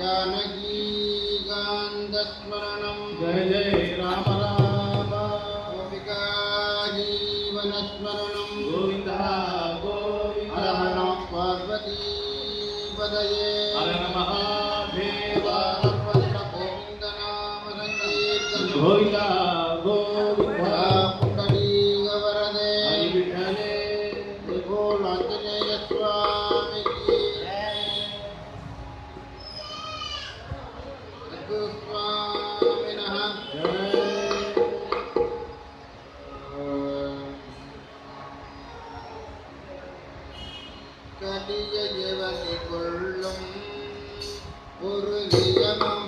जानकीकान्तस्मरणं जय जय राम राम गोपिका जीवनस्मरणं गोविन्द गोविन्द हर नमः पार्वती पदये हर नमः देव गोविन्द नाम संकीर्तन गोविन्द गोविन्द पुण्डरीक वरदे हरि विठले बोल आंजनेय स्वामी की स्वामिनः கடிய எவனை கொள்ளும் ஒரு நியமம்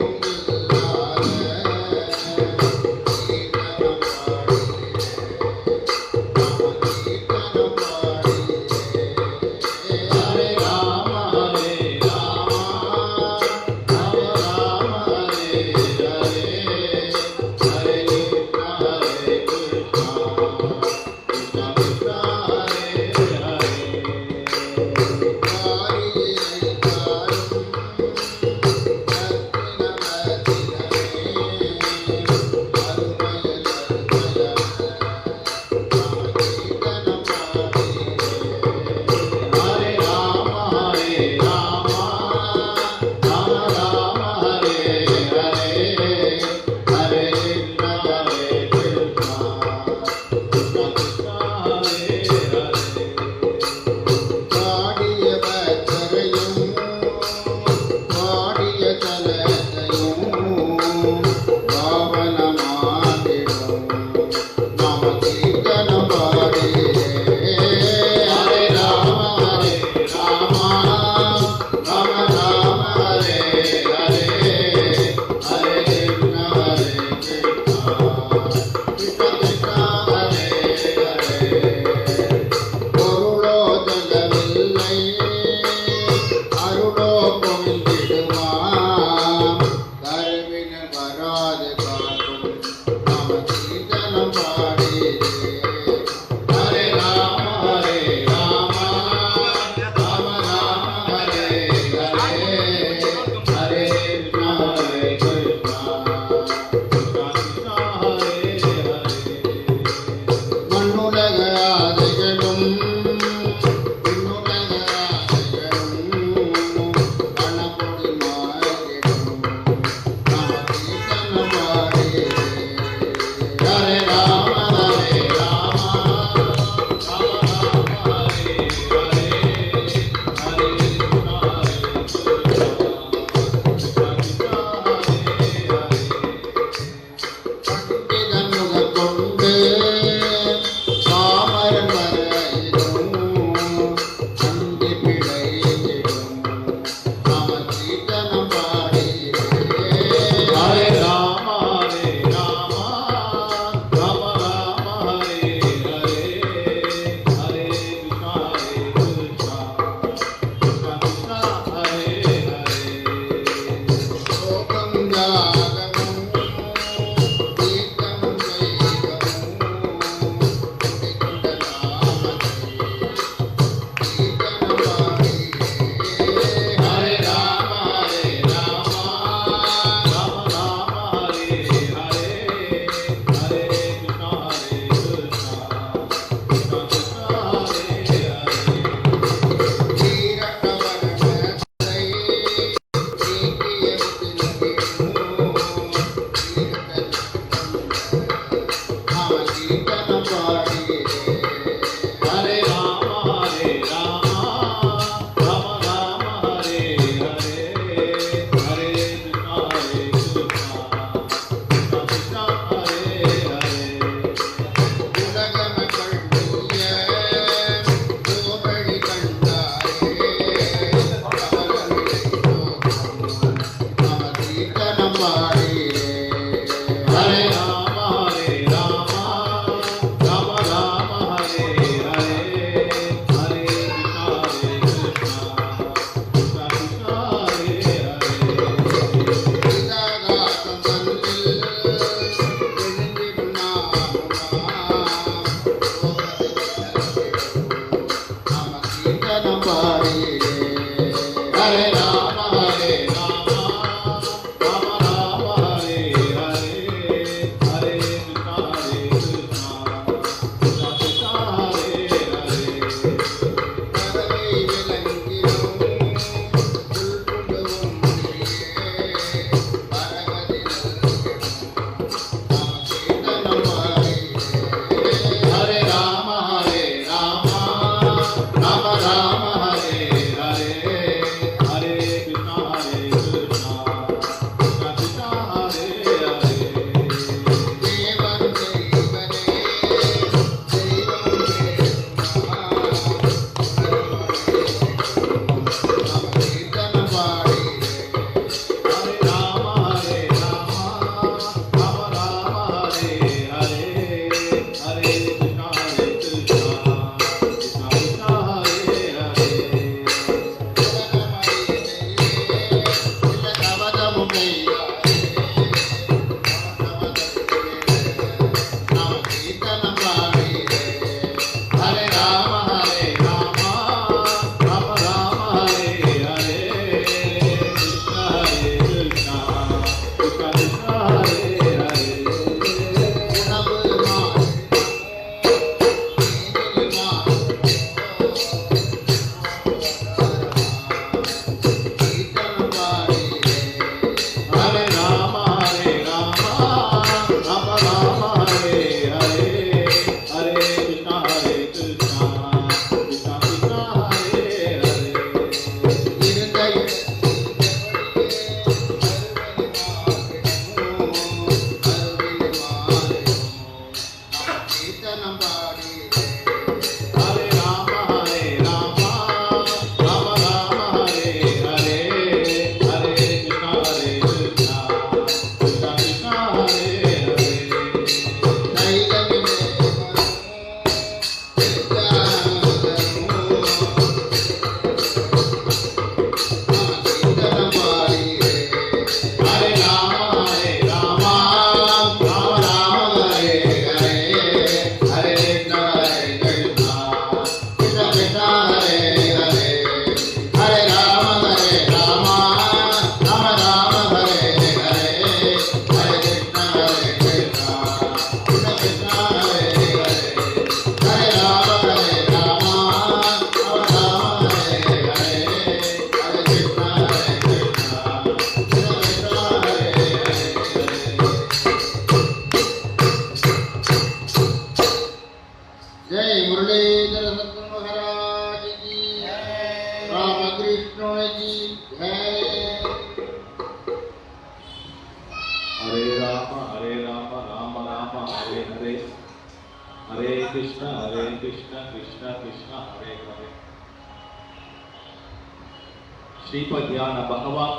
ஸ்ரீபதியான பகவான்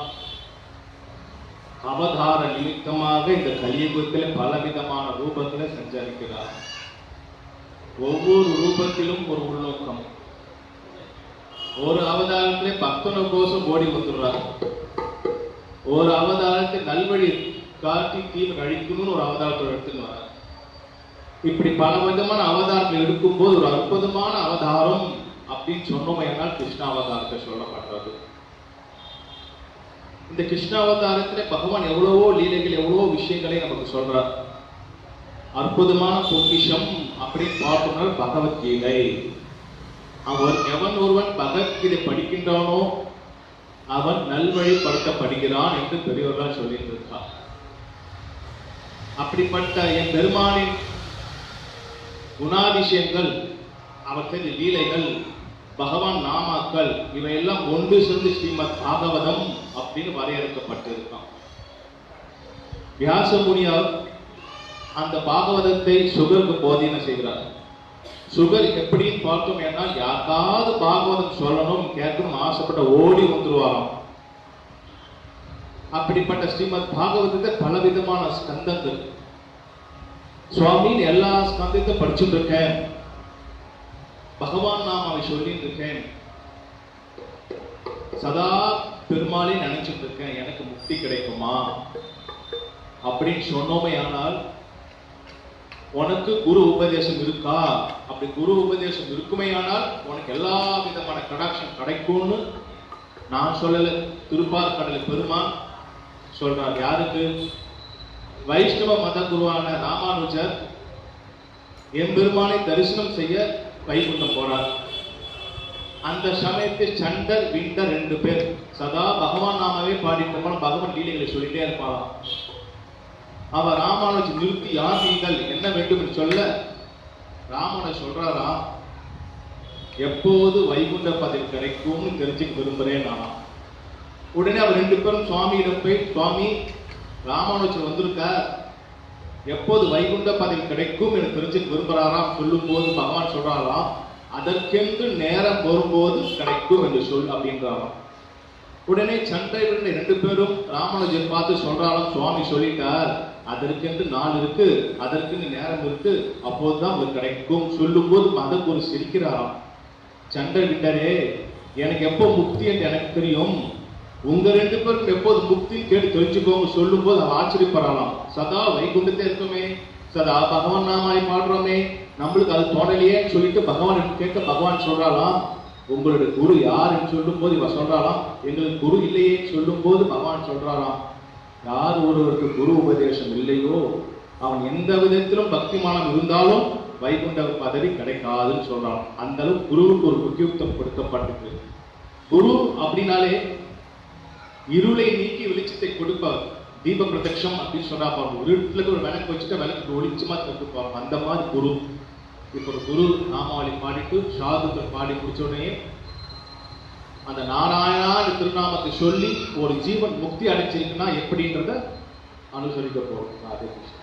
அவதார நிமித்தமாக இந்த கலியுகத்தில் பலவிதமான ரூபத்தில் சஞ்சரிக்கிறார். ஒவ்வொரு ரூபத்திலும் ஒரு உள்நோக்கம். ஒரு அவதாரத்திலே பக்தன கோஷம் ஓடி வந்துடுறார். ஒரு அவதாரத்தை நல்வழி காட்டி தீவு அழிக்கணும்னு ஒரு அவதாரத்தை எடுத்துன்னு வர. இப்படி பல விதமான அவதாரங்கள் எடுக்கும் போது ஒரு அற்புதமான அவதாரம் அப்படின்னு சொன்னோம் என்றால் கிருஷ்ண அவதாரத்தை சொல்லப்படுறது. இந்த கிருஷ்ண அவதாரத்துல பகவான் எவ்வளவோ லீலைகள் எவ்வளவோ விஷயங்களை நமக்கு சொல்றார். அற்புதமான பொக்கிஷம் அப்படின்னு பார்த்தோம்னா பகவத்கீதை. எவன் ஒருவன் பகவத்கீதை படிக்கின்றானோ அவன் நல்வழிப்படுத்தப்படுகிறான் என்று பெரியவர்கள் சொல்லிட்டு இருக்கார். அப்படிப்பட்ட என் பெருமானின் குணாதிசயங்கள், அவற்றின் லீலைகள், பகவான் நாமாக்கள் இவையெல்லாம் ஒன்று சேர்ந்து ஸ்ரீமத் பாகவதம் அப்படின்னு வரையறுக்கப்பட்டிருக்கான். வியாச முனியார் அந்த பாகவதத்தை சுகருக்கு போதனை செய்கிறார். சுகர் எப்படின்னு பார்த்தோம் என்றால் யாருக்காவது பாகவதம் சொல்லணும் கேட்கணும் ஆசைப்பட்ட ஓடி வந்துருவாராம். அப்படிப்பட்ட ஸ்ரீமத் பாகவதத்தை பலவிதமான ஸ்கந்தங்கள். சுவாமின்னு எல்லா ஸ்கந்தத்தை படிச்சுட்டு இருக்கேன், பகவான் நாமாவை சொல்லிட்டு இருக்கேன், சதா பெருமாளை நினைச்சிட்டு இருக்கேன், எனக்கு முக்தி கிடைக்குமா அப்படின்னு சொன்னோமே. ஆனால் உனக்கு குரு உபதேசம் இருக்கா? அப்படி குரு உபதேசம் இருக்குமே ஆனால் உனக்கு எல்லா விதமான கடாட்சம் கிடைக்கும்னு நான் சொல்லல, திருப்பார்கடலை பெருமான் சொல்றார். யாருக்கு? வைஷ்ணவ மத குருவான ராமானுஜர் எம்பெருமானை தரிசனம் செய்ய வைகுண்டம் போறார். அந்த சமயத்தில் சண்டர் விண்டர் 2 பேர் சதா பகவான் நாமாவே பாடிட்டு பகவான் லீலைகளை சொல்லிட்டே இருப்பாராம். அவர் ராமானுஜர் நிறுத்தி, யார் நீங்கள், என்ன வேண்டும் என்று சொல்ல ராமானுஜர் சொல்றாராம், எப்போது வைகுண்ட பதவி கிடைக்கும்னு தெரிஞ்சுக்க விரும்புறேன் நானா. உடனே அவர் 2 பேரும் சுவாமியிடம் போய், சுவாமி ராமானுஜர் வந்திருக்க, எப்போது வைகுண்ட பதவி கிடைக்கும் என்று தெரிஞ்சுக்க விரும்புறாராம். சொல்லும் போது பகவான் சொல்றாராம், அதற்கென்று நேரம் வரும்போது கிடைக்கும் என்று சொல் அப்படின்றாராம். உடனே சண்டை 2 பேரும் ராமானுஜர் பார்த்து சொல்றாராம், சுவாமி சொல்லிட்டார், அதற்கென்று நாள் இருக்கு, அதற்கென்று நேரம் இருக்கு, அப்போதுதான் அவர் கிடைக்கும். சொல்லும் போது மதகுரு சிரிக்கிறாராம். சண்டை விட்டரே, எனக்கு எப்போ முக்தி என்று எனக்கு தெரியும், உங்க ரெண்டு பேருக்கும் எப்போது முக்தி கேட்டு தெரிஞ்சுக்கோங்க சொல்லும் போது அவன் ஆச்சரியப்படலாம். சதா வைகுண்டத்தை இருக்குமே, சதா பகவான் நாமாய் பாடுறோமே, நம்மளுக்கு அது தோணலையேன்னு சொல்லிட்டு பகவான் கேட்க பகவான் சொல்றாளாம், உங்களுடைய குரு யாருன்னு சொல்லும் போது இவன் சொல்றாளாம், எங்களுக்கு குரு இல்லையேன்னு சொல்லும் போது பகவான் சொல்றாளாம், யார் ஒருவருக்கு குரு உபதேசம் இல்லையோ அவன் எந்த விதத்திலும் பக்திமானம் இருந்தாலும் வைகுண்ட பதவி கிடைக்காதுன்னு சொல்றான். அந்த அளவு குருவுக்கு ஒரு முக்கியத்துவம் கொடுக்கப்பட்டிருக்கு. குரு அப்படின்னாலே இருளை நீக்கி வெளிச்சத்தை கொடுப்பார். தீப பிரதட்சம் அப்படின்னு சொல்றாப்பா, ஒரு இடத்துல ஒரு விளக்கு வச்சுட்டு விளக்கு ஒளிச்சமா தடுப்பாங்க. அந்த மாதிரி குரு. இப்ப ஒரு குரு நாமாவளி பாடிட்டு சாதுக்கள் பாடி முடிச்ச உடனே அந்த நாராயணா திருநாமத்தை சொல்லி ஒரு ஜீவன் முக்தி அடைச்சிருக்குன்னா எப்படின்றத அனுசரிக்க போறோம். ராதே கிருஷ்ணா.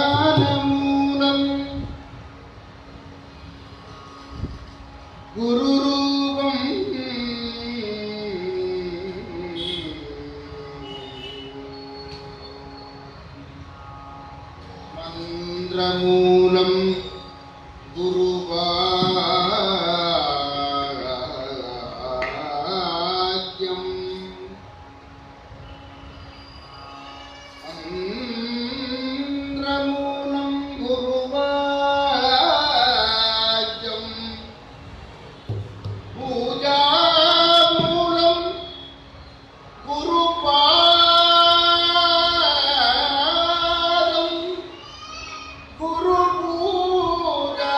ஞானமூலம் குருரூபம் மந்திரமூலம் குருவாக்யம் மந்திரமூலம் குருவாக்யம் பூஜாமூலம் குருபாதம் குரு பூஜா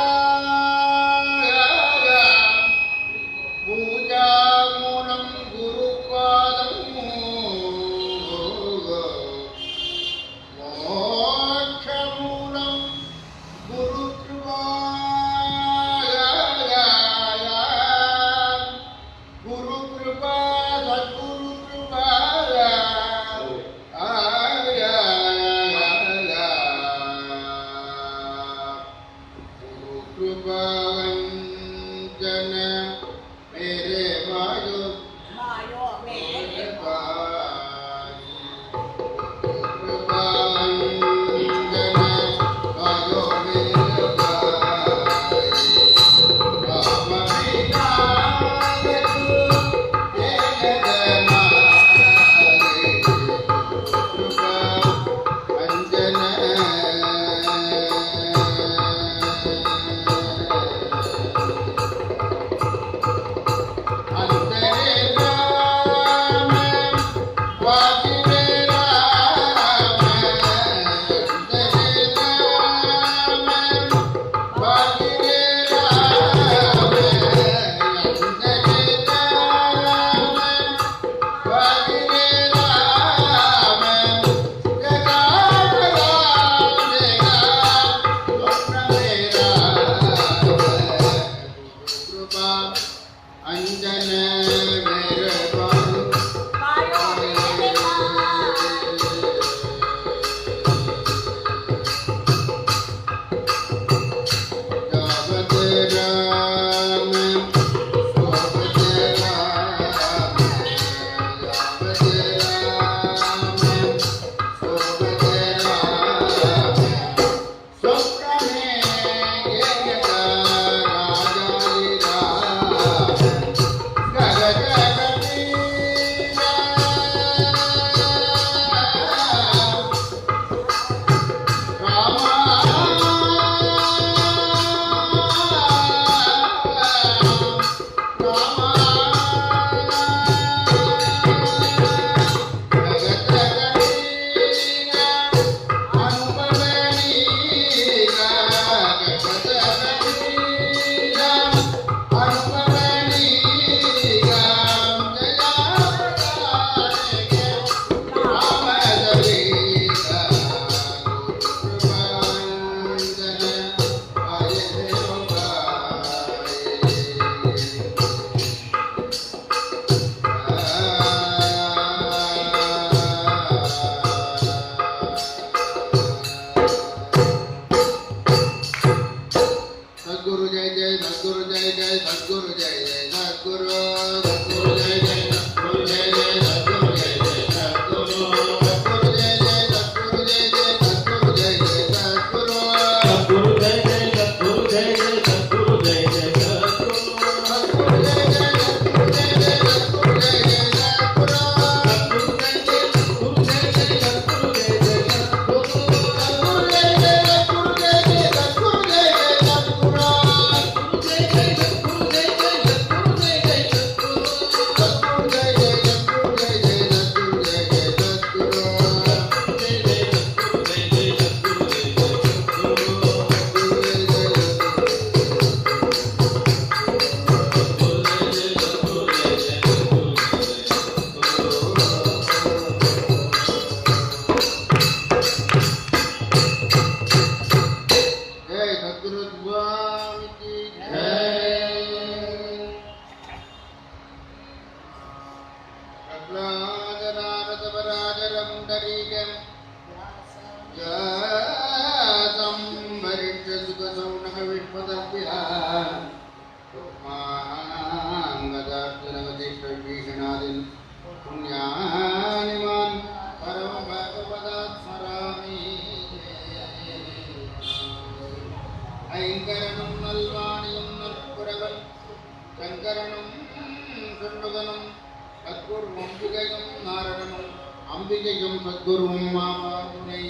அம்பிகையும் சத்குருவும் மாமாதுரை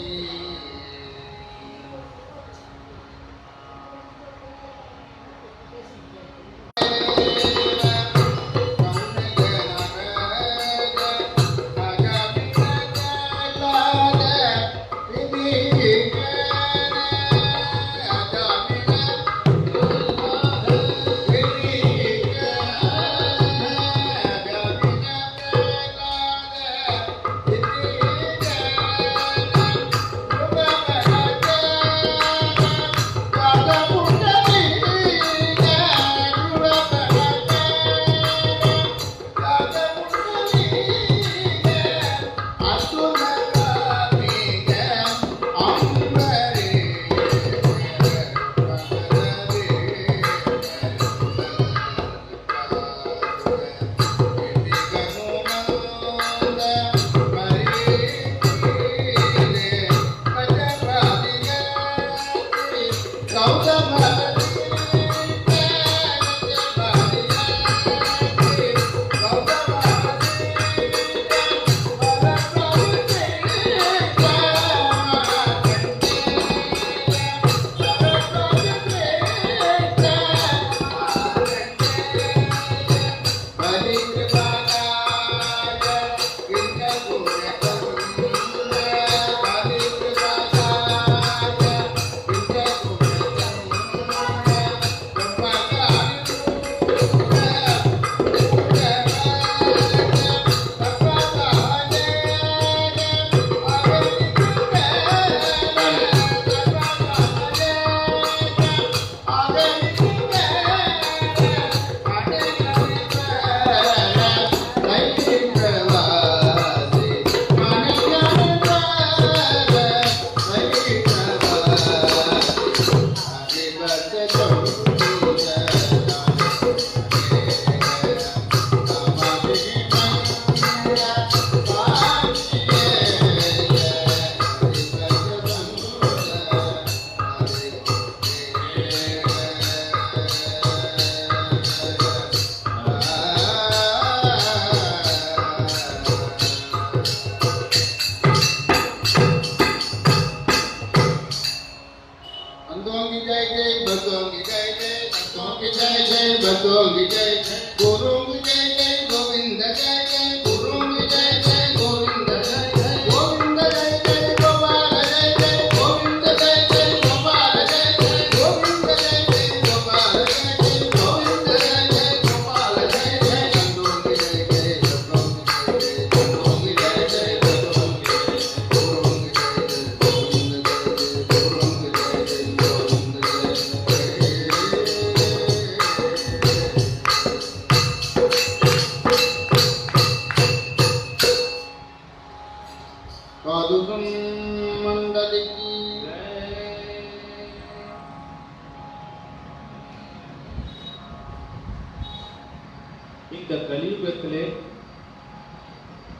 இந்த கலியுகத்திலே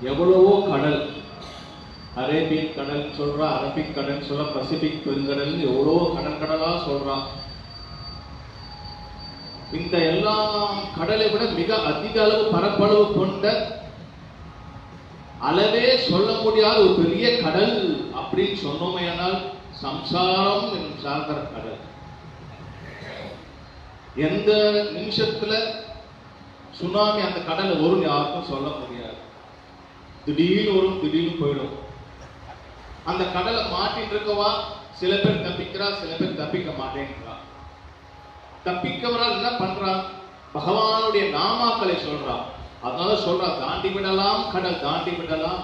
எவ்வளவோ கடல், அரேபியன் கடல் சொல்றா, அரபிக் கடல் சொல்ற, பசிபிக் பெருங்கடல், எவ்வளவோ கடலா சொல்றான். இந்த எல்லா கடலை விட மிக அதிக அளவு பரப்பளவு கொண்ட, அளவே சொல்ல முடியாத ஒரு பெரிய கடல் அப்படின்னு சொன்னோமையானால் சம்சாரம் என்னும் சாகர கடல். எந்த நிமிஷத்துல சுனாமி அந்த கடல்ல வரும் யாருக்கும் சொல்ல முடியாது. திடீர்னு வரும், திடீர்னு போயிடும். அந்த கடலை மாட்டின்னு இருக்கவா சில பேர் தப்பிக்கிறா, சில பேர் தப்பிக்க மாட்டேங்கிறா. தப்பிக்கவரால் என்ன பண்றா? பகவானுடைய நாமாக்களை சொல்றா. அதனால சொல்றா, தாண்டி விடலாம் கடல், தாண்டி விடலாம்,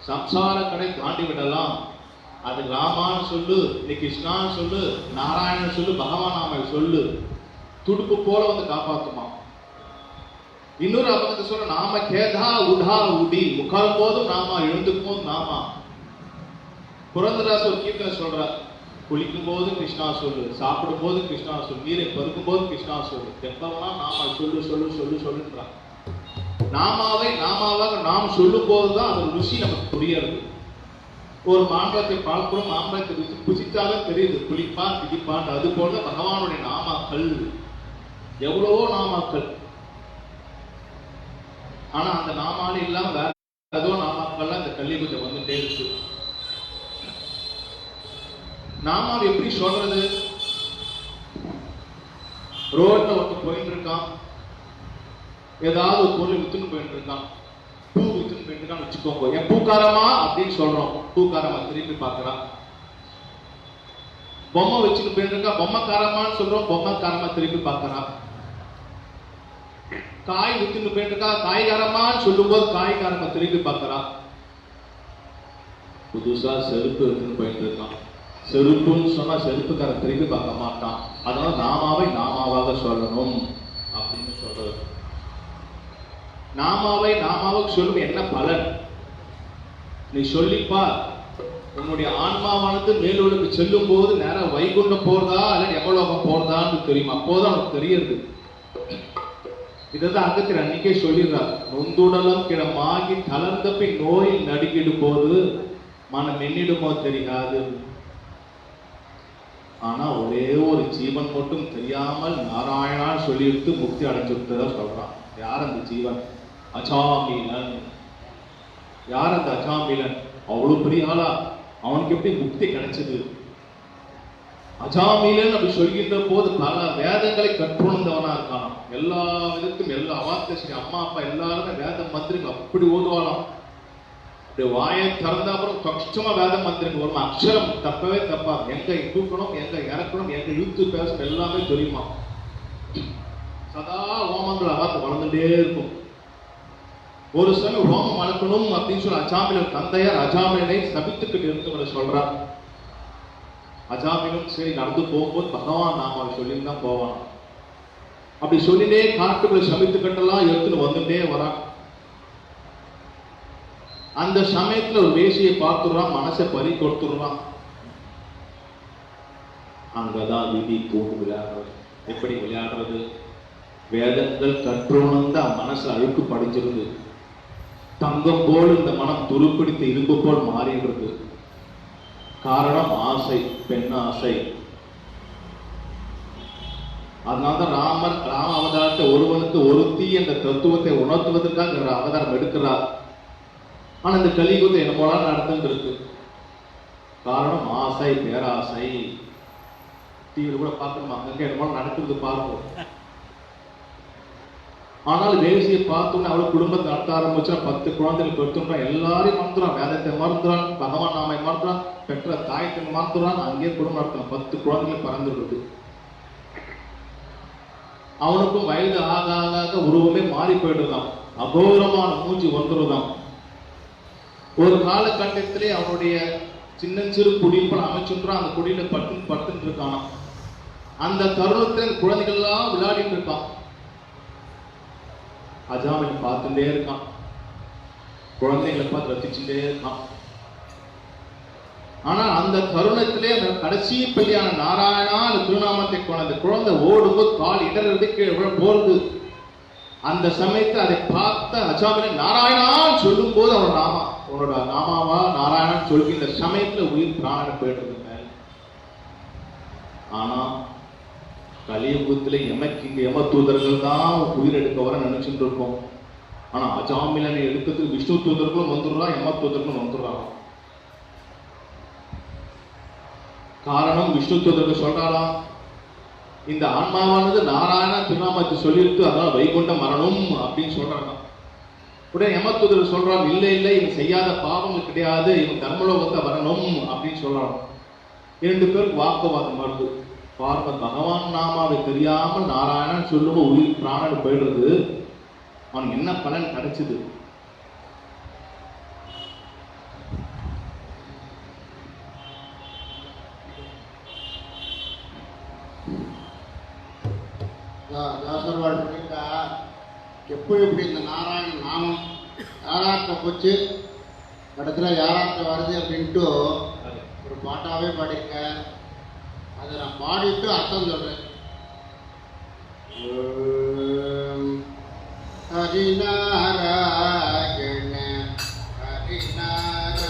சம்சார கடல் தாண்டி விடலாம். அது ராமான்னு சொல்லு, நீ கிருஷ்ணான்னு சொல்லு, நாராயணன் சொல்லு, பகவான் நாம சொல்லு, துடுப்பு போல வந்து காப்பாத்துமா. இன்னொரு அபகத்தை சொல்ற, நாம கேதா உடா உடி, உட்காரும் போதும் நாமா, எழுந்துக்கும் போதும் நாமா. புரந்தராச ஒரு கீர்த்தனை சொல்ற, குளிக்கும் போது கிருஷ்ணா சொல்லு, சாப்பிடும் போது கிருஷ்ணா சொல்லு, நீரை பருக்கும் போது கிருஷ்ணா சொல்லு, எப்பவனா நாம சொல்லு சொல்லு சொல்லு சொல்லுன்றா. நாமாவை நாமாவாக நாம் சொல்லும் போதுதான் அது ருசி நமக்கு புரியாது. ஒரு மாம்பழத்தை பார்க்கிறோம், மாம்பழத்தை ருசி புசித்தாலும் தெரியுது, குளிப்பான் பிடிப்பான். அது போல பகவானுடைய நாமாக்கள் எவ்வளவோ நாமாக்கள். ஆனா அந்த நாமால இல்லாம வேற ஏதோ நாமாக்கள்லாம் இந்த கலியுகத்தை வந்துட்டே இருக்கு. நாம அதை எப்படி சொல்றது? ரோட்ல ஒருத்தர் போயிட்டு இருக்கான், ஏதாவது ஒரு பொருள் வித்துன்னு போயிட்டு இருக்கான், பூ வித்துன்னு போயிட்டு இருக்கான்னு வச்சுக்கோங்க. என் பூக்காரமா அப்படின்னு சொல்றோம், பூக்காரமா திரும்பி பார்க்கறான். பொம்மை வச்சுன்னு போயிட்டு இருக்கா, பொம்மைக்காரமான்னு சொல்றோம், பொம்மைக்காரமா திரும்பி பார்க்கறான். காய் வித்துன்னு போயிட்டு இருக்கா, காய்காரமான்னு சொல்லும் போது காய்காரமா திரும்பி பார்க்கறான். புதுசா செருப்பு எடுத்துன்னு போயிட்டு இருக்கான், செருப்புன்னு சொன்னா செருப்புக்காரன் திரும்பி பார்க்க மாட்டான். அதனால நாமாவை நாமாவாக சொல்லணும் அப்படின்னு சொல்றது. நாமாவை நாமாவுக்கு சொல்லும் என்ன பலன்? நீ சொல்லிப்பா, உன்னுடைய ஆன்மாவானது மேலுலகு செல்லும் போது நேரம் வைகுண்டம் போறதா அல்லது எவ்வளோகம் போறதான்னு தெரியும். அப்போதான் உனக்கு தெரியுது. இதான் அங்கத்தில் அன்னைக்கே சொல்லிடுறார். நொந்துடலம் கிடமாகி தளர்ந்த பின் நோயில் நடுக்கிடும் போது மனம் எண்ணிடுமோ தெரியாது. ஆனா ஒரே ஒரு ஜீவன் மட்டும் தெரியாமல் நாராயணா சொல்லிட்டு முக்தி அடைஞ்சுட்டதா சொல்றான். யார் அந்த ஜீவன்? அஜாமிலன். யார் அந்த அஜாமிலன்? அவ்வளவு பெரிய ஆளா? அவனுக்கு எப்படி முக்தி கிடைச்சது? அஜாமிலன் அப்படி சொல்கின்ற போது பல வேதங்களை கற்றுணர்ந்தவனா இருக்கான். எல்லா விதத்தும் எல்லா அவார்த்தை அம்மா அப்பா எல்லாருமே வேத மந்திரிங்க அப்படி ஓதுவாளாம். வாயை திறந்த அப்புறம் கஷ்டமா வேத மந்திரிங்க வரும். அக்ஷரம் தப்பவே தப்பா, எங்க தூக்கணும், எங்க இறக்கணும், எங்க இழுத்து பேசணும் எல்லாமே தெரியுமா. சதா ஹோமங்கள் அவாத்து வளர்ந்துட்டே இருக்கும். ஒரு சமயம் ஹோமம் வளர்க்கணும் அப்படின்னு சொல்லி அஜாமிலன் தந்தையார் அஜாமிலனை சபித்துக்கிட்டு இருந்து சொல்றார். அஜாமிலும் சரி நடந்து போகும்போது பகவான் நாம சொல்லின்னு தான் போவான். அப்படி சொல்லினே காட்டுக்குள்ள சபித்துக்கிட்டெல்லாம் எடுத்துன்னு வந்துட்டே வரான். அந்த சமயத்துல ஒரு வேசியை பார்த்துடுறான், மனசை பறி கொடுத்துடுறான். அங்கதான் விதி தூண்டு விளையாடுறது. எப்படி விளையாடுறது? வேதங்கள் கற்றுணர்ந்த மனசு அழுக்கு படிச்சிருது. தங்கம் போல் இந்த மனம் துருப்பிடித்து இரும்பு போல் மாறிடுறது. காரணம் ஆசை, பெண் ஆசை. அதனால்தான் ராம அவதாரத்தை ஒருவனுக்கு ஒருத்தி என்ற தத்துவத்தை உணர்த்துவதற்காக அவதாரம் எடுக்கிறார். ஆனா இந்த கலியுகத்தை என்ன போல நடந்துட்டு இருக்கு. காரணம் ஆசை, பேராசை. டிவியில கூட பார்க்கணுமா, அங்க என்ன போல நடக்கிறது பார்ப்போம். ஆனால் வேசியை பார்த்தோன்னே அவள் குடும்பத்தை நடத்த ஆரம்பிச்சா 10 குழந்தைகள் பெற்றுறான். எல்லாரையும் மறந்துறான், வேதத்தை மறந்துறான், பகவான் நாமை மறந்துறான், பெற்ற தாயத்தை மறந்துறான். அங்கேயே குடும்பம் நடத்தான். 10 குழந்தைகள் பறந்துடுது. அவனுக்கும் வயது ஆக ஆக உருவமே மாறி போயிடுதான். அகோரமான மூஞ்சி வந்துருதான். ஒரு காலகட்டத்திலே அவனுடைய சின்னஞ்சிறு குடியிருப்பை அமைச்சுன்றான். அந்த குடியில பட்டுன்னு இருக்கான். அந்த தருணத்தில் குழந்தைகள் எல்லாம் விளையாடிட்டு இருக்கான். அஜாமிலன் பார்த்துட்டே இருக்கான். குழந்தைகளை பார்த்து ரசிச்சுட்டே இருக்கான். ஆனா அந்த தருணத்திலே அந்த கடைசி பள்ளியான நாராயணா அந்த திருநாமத்தை கொண்ட குழந்தை ஓடும்போது கால் இடறது கீழே போறது. அந்த சமயத்தை அதை பார்த்த அஜாமிலன் நாராயணான்னு சொல்லும் போது உன்னோட நாமாவா நாராயணன் சொல்லி இந்த சமயத்துல உயிர் பிராணம் போயிடுறது மேல. ஆனா கலியுகத்துல எமக்கு இங்க யம தூதர்கள் தான் உயிர் எடுக்க வர நினைச்சுட்டு இருக்கோம். ஆனா அஜாமிலனை எடுக்கிறதுக்கு விஷ்ணு தூதர்களும் வந்துடுறான், யம தூதர்களும் வந்துடுறாங்க. காரணம் விஷ்ணு தூதர்கள் சொல்றாராம், இந்த ஆன்மாவானது நாராயண திருநாமத்தை சொல்லிட்டு அதனால வைகுண்டம் வரணும் அப்படின்னு சொல்றாங்க. உடனே யம தூதர்கள் சொல்றாங்க, இல்ல இல்ல இவன் செய்யாத பாவங்கள் கிடையாது, இவன் தர்மலோகத்தை வரணும் அப்படின்னு சொல்றாங்க. 2 பேருக்கு வாக்குவாதம் வருது. பார்வ பகவான் நாமாவை தெரியாமல் நாராயணன் சொல்லும்போது உயிர் பிராணன் போயிடுறது. அவனுக்கு என்ன பலன் கிடைச்சது? தாசர் வாழ் பண்ணிட்டா எப்படி எப்படி இந்த நாராயண நாமம் யாராத்த போச்சு இடத்துல யாராத்த வருது அப்படின்ட்டு ஒரு பாட்டாவே பாடியிருக்கேன். அதை நான் பாடிட்டு அர்த்தம் சொல்றேன். ஹரிநாராயண ஹரிநாராயண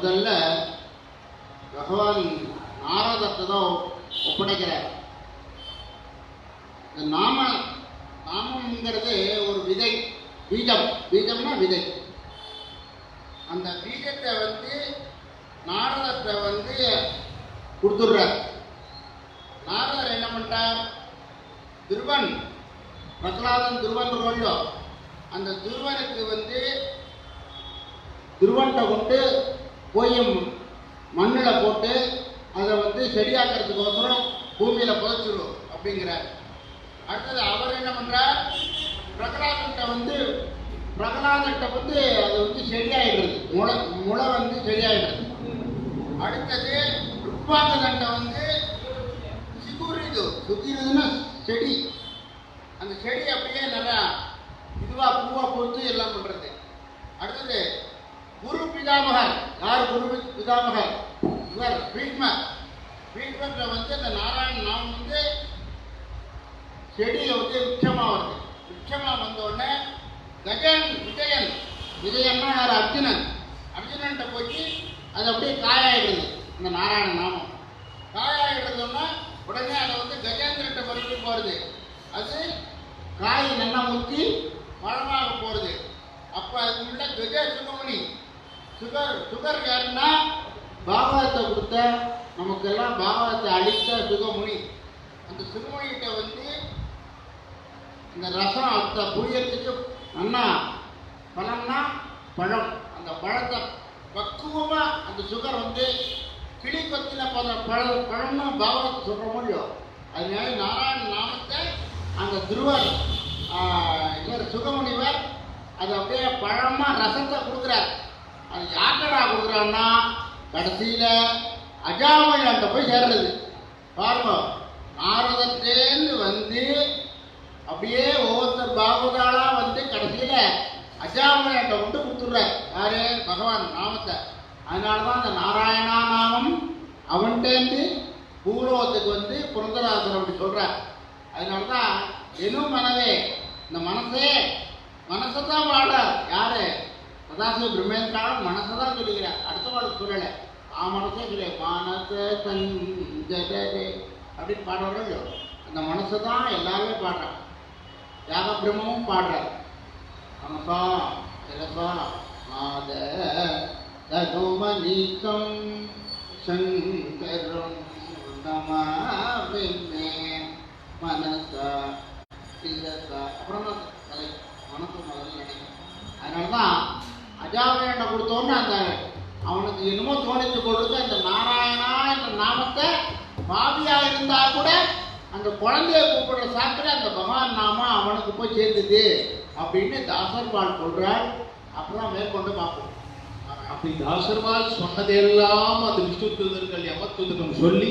முதல்ல பகவான் நாரதத்தை தான் ஒப்படைக்கிறார். இந்த நாமம்ங்கிறது ஒரு விதை, பீஜம்னா விதை. அந்த பீஜத்தை நாரதத்தை கொடுத்துடுறார். நாரதர் என்ன பண்ணிட்டார், துருவன், பிரகலாதன் துருவன் ரோல்லோ, அந்த துருவனுக்கு துருவன்கிட்ட கொண்டு போய் மண்ணில் போட்டு அதை செடியாக்கிறதுக்கோசரம் பூமியில் புதைச்சிடும் அப்படிங்கிறார். அடுத்தது அவர் என்ன பண்ணுறார், பிரகலாதன்கிட்ட அது செடியாயிடுறது, முளை செடியாயிடுறது. அடுத்தது ருக்வாங்கதன்ட்ட சுகிருதுன்னா செடி, அந்த செடி அப்படியே நல்லா இதுவா பூவா பூத்து எல்லாம் பண்றது. அடுத்தது குரு பிதாமகர், யார் குரு பிதாமகர், இவர் பீஷ்மர். பீஷ்மர்ல அந்த நாராயண நாமம் செடியில விருட்சமா வருது. விருட்சமா வந்த உடனே விஜயன்னா யார், அர்ஜுனன்ட்ட போய் அது அப்படியே காயாயிடுது. இந்த நாராயண நாமம் காயாயிடுறதுன்னா உடனே அதை கஜேந்திரன்ட்ட வரைக்கும் போறது. அது காய் நல்லா முத்தி பழமாக போறது. அப்ப அதுக்கு முன்ன கஜ சுகமணி, சுகர் யாருன்னா பாகவத்தை கொடுத்த, நமக்கெல்லாம் பாகவத்தை அளித்த சுகமுனி. அந்த சுகமுனிகிட்ட இந்த ரசம் அந்த புரியறதுக்கு நல்லா பழம்னா பழம், அந்த பழத்தை பக்குவமா அந்த சுகர் கிளி கொத்தின பழம்னு பாகவத்தை சொல்ற முடியும். அதனால நாராயண நாமத்தை அந்த துருவர் இவர் சுகமுனிவர் அது அப்படியே பழமா ரசத்தை கொடுக்குறார். அது யார்டா கொடுக்குறான்னா கடைசியில அஜாமணியான்ட்ட போய் சேர்றது. பாருங்க, நாரதத்தேந்து அப்படியே ஒவ்வொருத்தர் பாகவதாளா கடைசியில அஜாமணியான்ட்ட கொண்டு கொடுத்துடுறார். யாரு, பகவான் நாமத்தை. அதனாலதான் அந்த நாராயணா நாமம் அவன்கிட்டேருந்து பூலோகத்துக்கு புரந்தராசர் அப்படி சொல்றார். அதனாலதான் எனும் மனதே, இந்த மனசைதான் வாழார். யாரு, சதாசிவ பிரம்மேந்திராலும் மனசைதான் சொல்லுகிறார். அடுத்த பாடல் சொல்லலை, மனசே சொல்ல மனசே சஞ்சரே அப்படின்னு பாடுறோம். அந்த மனசை தான் எல்லாருமே பாடுறான். யாக பிரம்மமும் பாடுறார். மனசா சிரசா நாத தனுமனீகம் சங்கரம் நமாமிமே மனசா சிரசா. அப்புறம் கலை மனசு முதல்ல நினைக்கும். அதனாலதான் அஜாமணியண்ட கொடுத்தோன்னு அந்த அவனுக்கு என்னமோ தோணித்து கொடுத்து அந்த நாராயணா என்ற நாமத்தை பாவியா இருந்தா கூட அந்த குழந்தைய கூப்பிடுற சாப்பிட அந்த பகவான் நாம அவனுக்கு போய் சேர்ந்தது அப்படின்னு தாசர்பால் சொல்றார். அப்புறம் மேற்கொண்டு பார்ப்போம். அப்படி தாசர்பால் சொன்னதெல்லாம் அந்த விஷ்ணு தூதர்கள் யமதூதகம் சொல்லி,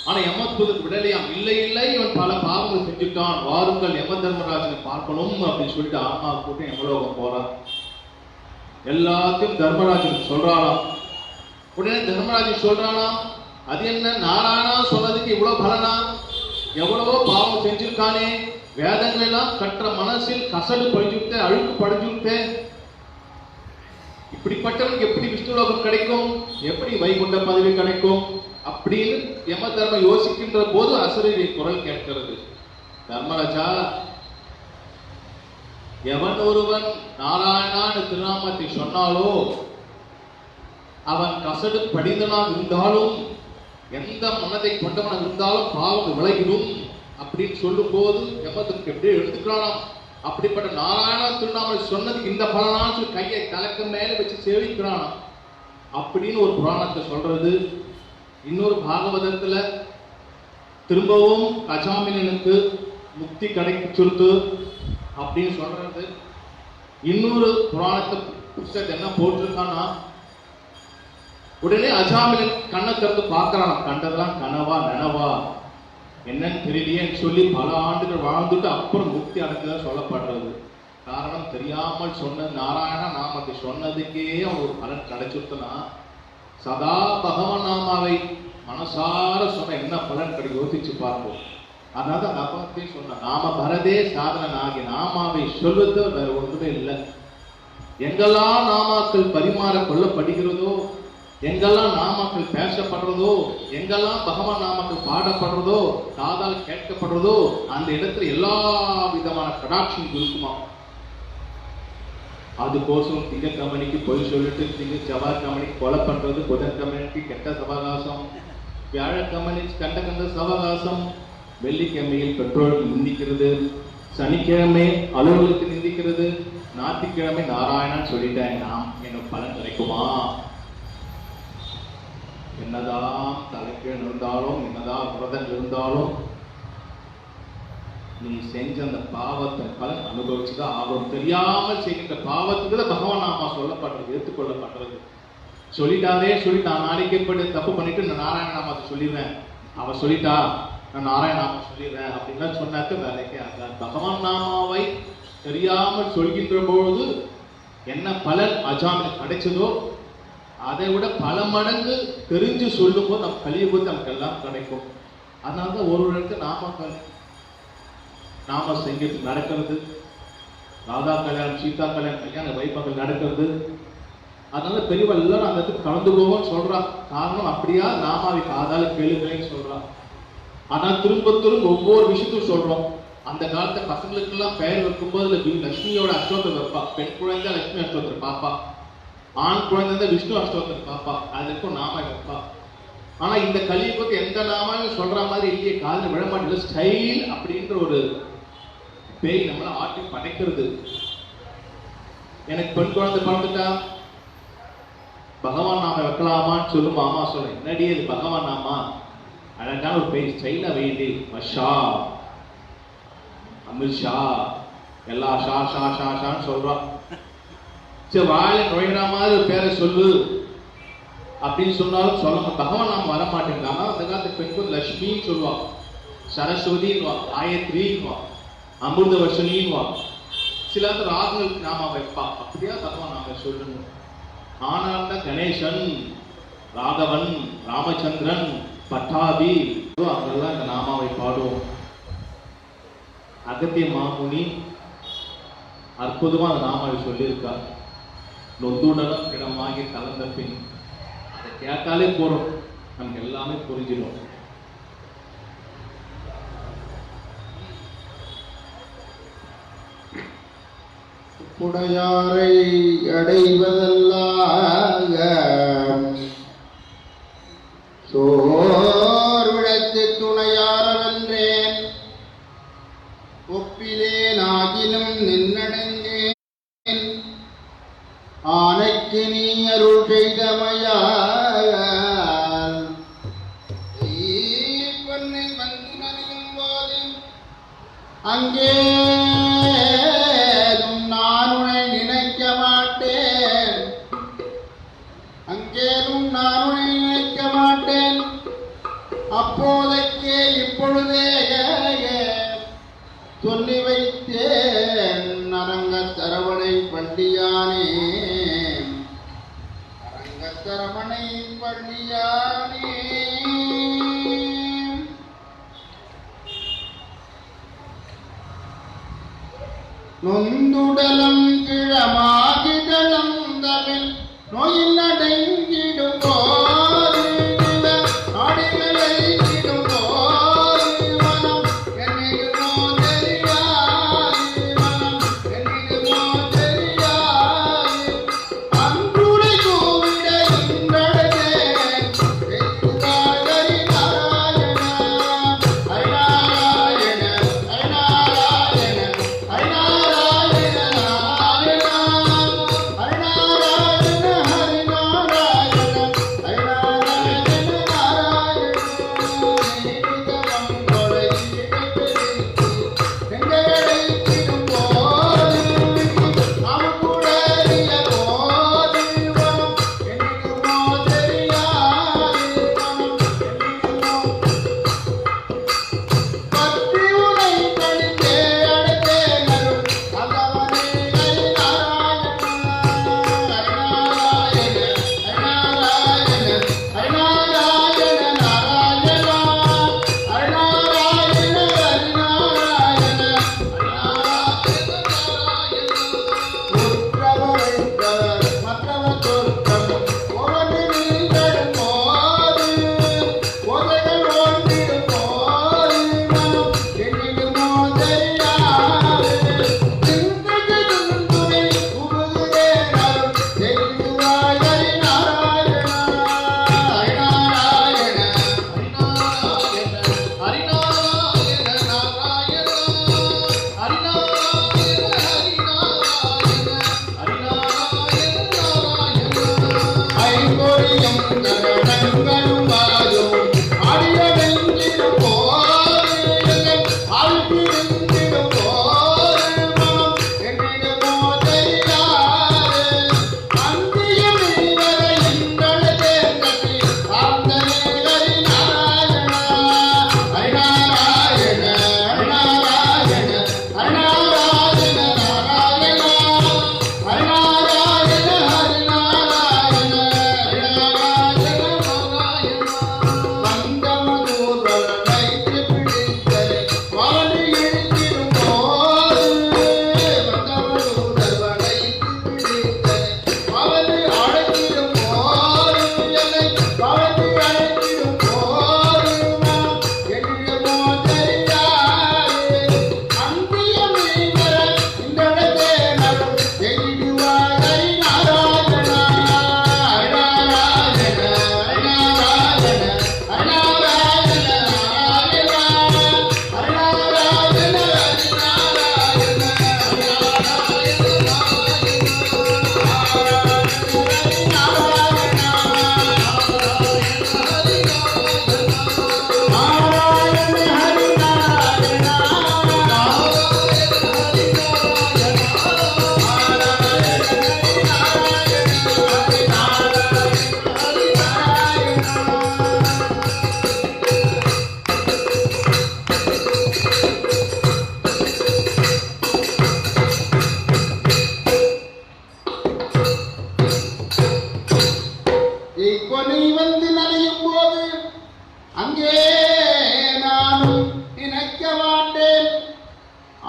ஆனா யமதூதர் விடலையாம். இல்லை இவன் பல பாவங்கள் செஞ்சுட்டான், வாருங்கள் யம தர்மராஜனை பார்க்கணும் அப்படின்னு சொல்லிட்டு ஆன்மா கூட்டம் யமலோகம் போறான். எல்லாத்தையும் தர்மராஜன் சொல்றாராம். உடனே தர்மராஜன் சொல்றானாம், அது என்ன நாராயணா சொன்னதுக்கு இவ்வளவு பலனா, எவ்வளவோ பாவம் செஞ்சிருக்கானே, வேதங்கள் எல்லாம் கற்ற மனசில் கசடு படிச்சுட்டு அழுக்கு படிச்சுட்டு, இப்படிப்பட்டவனுக்கு எப்படி விஷ்ணுலோகம் கிடைக்கும், எப்படி வைகுண்ட பதவி கிடைக்கும் அப்படின்னு யம தர்ம யோசிக்கின்ற போது அசுரனுடைய குரல் கேட்கிறது. தர்மராஜா, எவன் ஒருவன் நாராயணான்னு திருநாமத்தை சொன்னாலோ அவன் கசடு படிந்தனாக இருந்தாலும் எந்த மனதை கொண்டவனாக இருந்தாலும் பாவம் விலகிடும் அப்படின்னு சொல்லும் போது யமத்துக்கு எப்படி எடுத்துக்கிறானாம். அப்படிப்பட்ட நாராயண திருநாமத்தை சொன்னதுக்கு இந்த பலனான்னு கையை தலைக்கு மேல வச்சு சேவிக்கிறானாம் அப்படின்னு ஒரு புராணத்தை சொல்றது. இன்னொரு பாகவதத்துல திரும்பவும் அஜாமிலனுக்கு முக்தி கிடைச்சிருத்து அப்படின்னு சொல்றது. இன்னொரு புராணத்தை புத்தகத்தை என்ன போட்டிருக்கான்னா, உடனே அஜாமிலன் கண்ணை திறந்து பார்க்கறான். கண்டதெல்லாம் கனவா நனவா என்னன்னு தெரியலையேன்னு சொல்லி பல ஆண்டுகள் வாழ்ந்துட்டு அப்புறம் முக்தி அடைஞ்சதா சொல்லப்படுறது. காரணம், தெரியாமல் சொன்ன நாராயண நாமத்தை சொன்னதுக்கே அவன் ஒரு பலன் கிடைச்சிருக்குன்னா, சதா பகவன் நாமாவை மனசார சொன்ன என்ன பலன் கிடைக்கும் யோசிச்சு பார்ப்போம். அதாவது அப்பத்தையும் சொன்ன நாம பரதே சாதனன் ஆகிய நாமாவை சொல்வது வேற ஒன்றுமே இல்லை. எங்கெல்லாம் நாமாக்கள் பரிமாற கொள்ளப்படுகிறதோ, எங்கெல்லாம் நாமாக்கள் பேசப்படுறதோ, எங்கெல்லாம் பகவான் நாமாக்கள் பாடப்படுறதோ, காதால் கேட்கப்படுறதோ, அந்த இடத்துல எல்லா விதமான கடாட்சியும் இருக்குமா. அதுக்கோசம் திங்கக்கிழமைக்கு பொய் சொல்லிட்டு செவ்வாய்க்கிழமைக்கு கொலை பண்றது, புதன்கிழமைக்கு கெட்ட சவகாசம், வியாழக்கிழமைக்கு கண்ட சவகாசம், வெள்ளிக்கிழமையில் பெற்றோருக்கு நிந்திக்கிறது, சனிக்கிழமை அலுவலகத்துக்கு நிந்திக்கிறது, ஞாயிற்றுக்கிழமை நாராயணன் சொல்லிட்டேன் நாம் எனக்கு பலன் கிடைக்குமா. என்னதான் தலைக்கீழ் இருந்தாலும், என்னதான் விரதம் இருந்தாலும், நீ செஞ்ச அந்த பாவத்தை பலன் அனுபவிச்சுதான் ஆகும். தெரியாமல் செய்கின்ற பாவத்துக்கு தான் பகவான் நாமா சொல்லப்படுறது, ஏற்றுக்கொள்ளப்படுறது. சொல்லிட்டாரே சொல்லிட்டான், நாளைக்கு எப்படி தப்பு பண்ணிட்டு நான் நாராயண நாமத்தை சொல்லிடுவேன், அவ சொல்லிட்டா நான் நாராயண நாம சொல்லிடுறேன் அப்படின்னா சொன்னாக்க வேலைக்கே ஆகாது. பகவான் நாமாவை தெரியாமல் சொல்கின்ற பொழுது என்ன பலன் அஜாமில் கிடைச்சதோ அதை விட பல மடங்கு தெரிஞ்சு சொல்லும் போது நம்ம கலியுகத்தை நமக்கு எல்லாம் கிடைக்கும். அதனாலதான் ஒரு இடத்துல நாம சங்கீதம் நடக்கிறது, ராதா கல்யாணம், சீதா கல்யாணம், கல்யாண வைபவங்கள் நடக்கிறது. அதனால பெரியவள் எல்லாரும் அந்த இடத்துக்கு கலந்து போவோம்னு சொல்றான். காரணம் அப்படியா நாமாவை காதால கேளுங்களேன்னு சொல்றான். ஆனா திரும்ப திரும்ப ஒவ்வொரு விஷயத்தையும் சொல்றோம். அந்த காலத்து பசங்களுக்கு எல்லாம் பெயர் வைக்கும்போது லட்சுமியோட அஷ்டோத்திரம் வைப்பா. பெண் குழந்தை லட்சுமி அஷ்டோத்திரம் பாப்பா, ஆண் குழந்தை விஷ்ணு அஷ்டோத்திரம் பாப்பா, அதுக்கும் நாம வைப்பா. ஆனா இந்த கலியுகத்தை எந்த நாமாவும் சொல்ற மாதிரி இல்லையே, காலில் விழமாட்டல ஸ்டைல் அப்படின்ற ஒரு பேய் நம்மள ஆட்டி படைக்கிறது. எனக்கு பெண் குழந்தை பிறந்துட்டா பகவான் நாம வைக்கலாமான்னு சொல்லும். மாமா சொல்றேன், என்னடி அது பகவான் நாமா, அழகான ஒரு பேய் ஸ்டைலா வைடி, மஷா அமித்ஷா எல்லா ஷா ஷா ஷா ஷான்னு சொல்றான். சரி வாயில நுழைகிற மாதிரி ஒரு பேரை சொல்லு அப்படின்னு சொன்னாலும் சொல்ல பகவான் நாம வர மாட்டேங்கிறாங்க. அந்த காலத்து பெண்கள் லட்சுமின்னு சொல்லுவான், சரஸ்வதின்வா, காயத்ரின்வா, அமிர்தவர்ஷினின்வா. சில ராகுகளுக்கு நாம வைப்பா. அப்படியா பகவான் நாம சொல்லணும். ஆனால்தான் கணேசன், ராகவன், ராமச்சந்திரன், பட்டாபி அவங்கெல்லாம் இந்த நாமாவை பாடுவோம். அகத்திய மாமுனி அற்புதமா அந்த நாமாவை சொல்லியிருக்கார். நொந்துடலும் கிடமாகி கலந்த பின், அதை கேட்டாலே போறோம், நமக்கு எல்லாமே புரிஞ்சிடும். உடையாரை அடைவதல்ல சோர்விடத்து துணையாரவென்றேன், ஒப்பிலேன் ஆகினும் நின்னடைந்தேன், ஆனைக்கு நீ அருள் செய்தமையால் பொன்னை வந்து நலியும் போது அங்கே நான் உன்னை நினைக்க மாட்டேன், அங்கேயும் நான் உன்னை நினைக்க மாட்டேன். அப்போதைக்கே இப்பொழுதே சொல்லி வைத்தேன், அரங்க சரவணை பண்டியானே, அரங்க சரவணை பண்டியானே. நொந்துடலம் கிழமாகி கலந்தவில் நோயில் அடைங்கிடும் போது, நாடிலைக்கிடும் போது மனம் என்னிடுமோ தெரியாது, மனம் என்னிடுமோ தெரியாது. அன்புடை கூவிட இன்றடைந்தேன், ஹரி நாராயண, ஹரி நாராயண, ஹரி நாராயண, ஹரி நாராயண.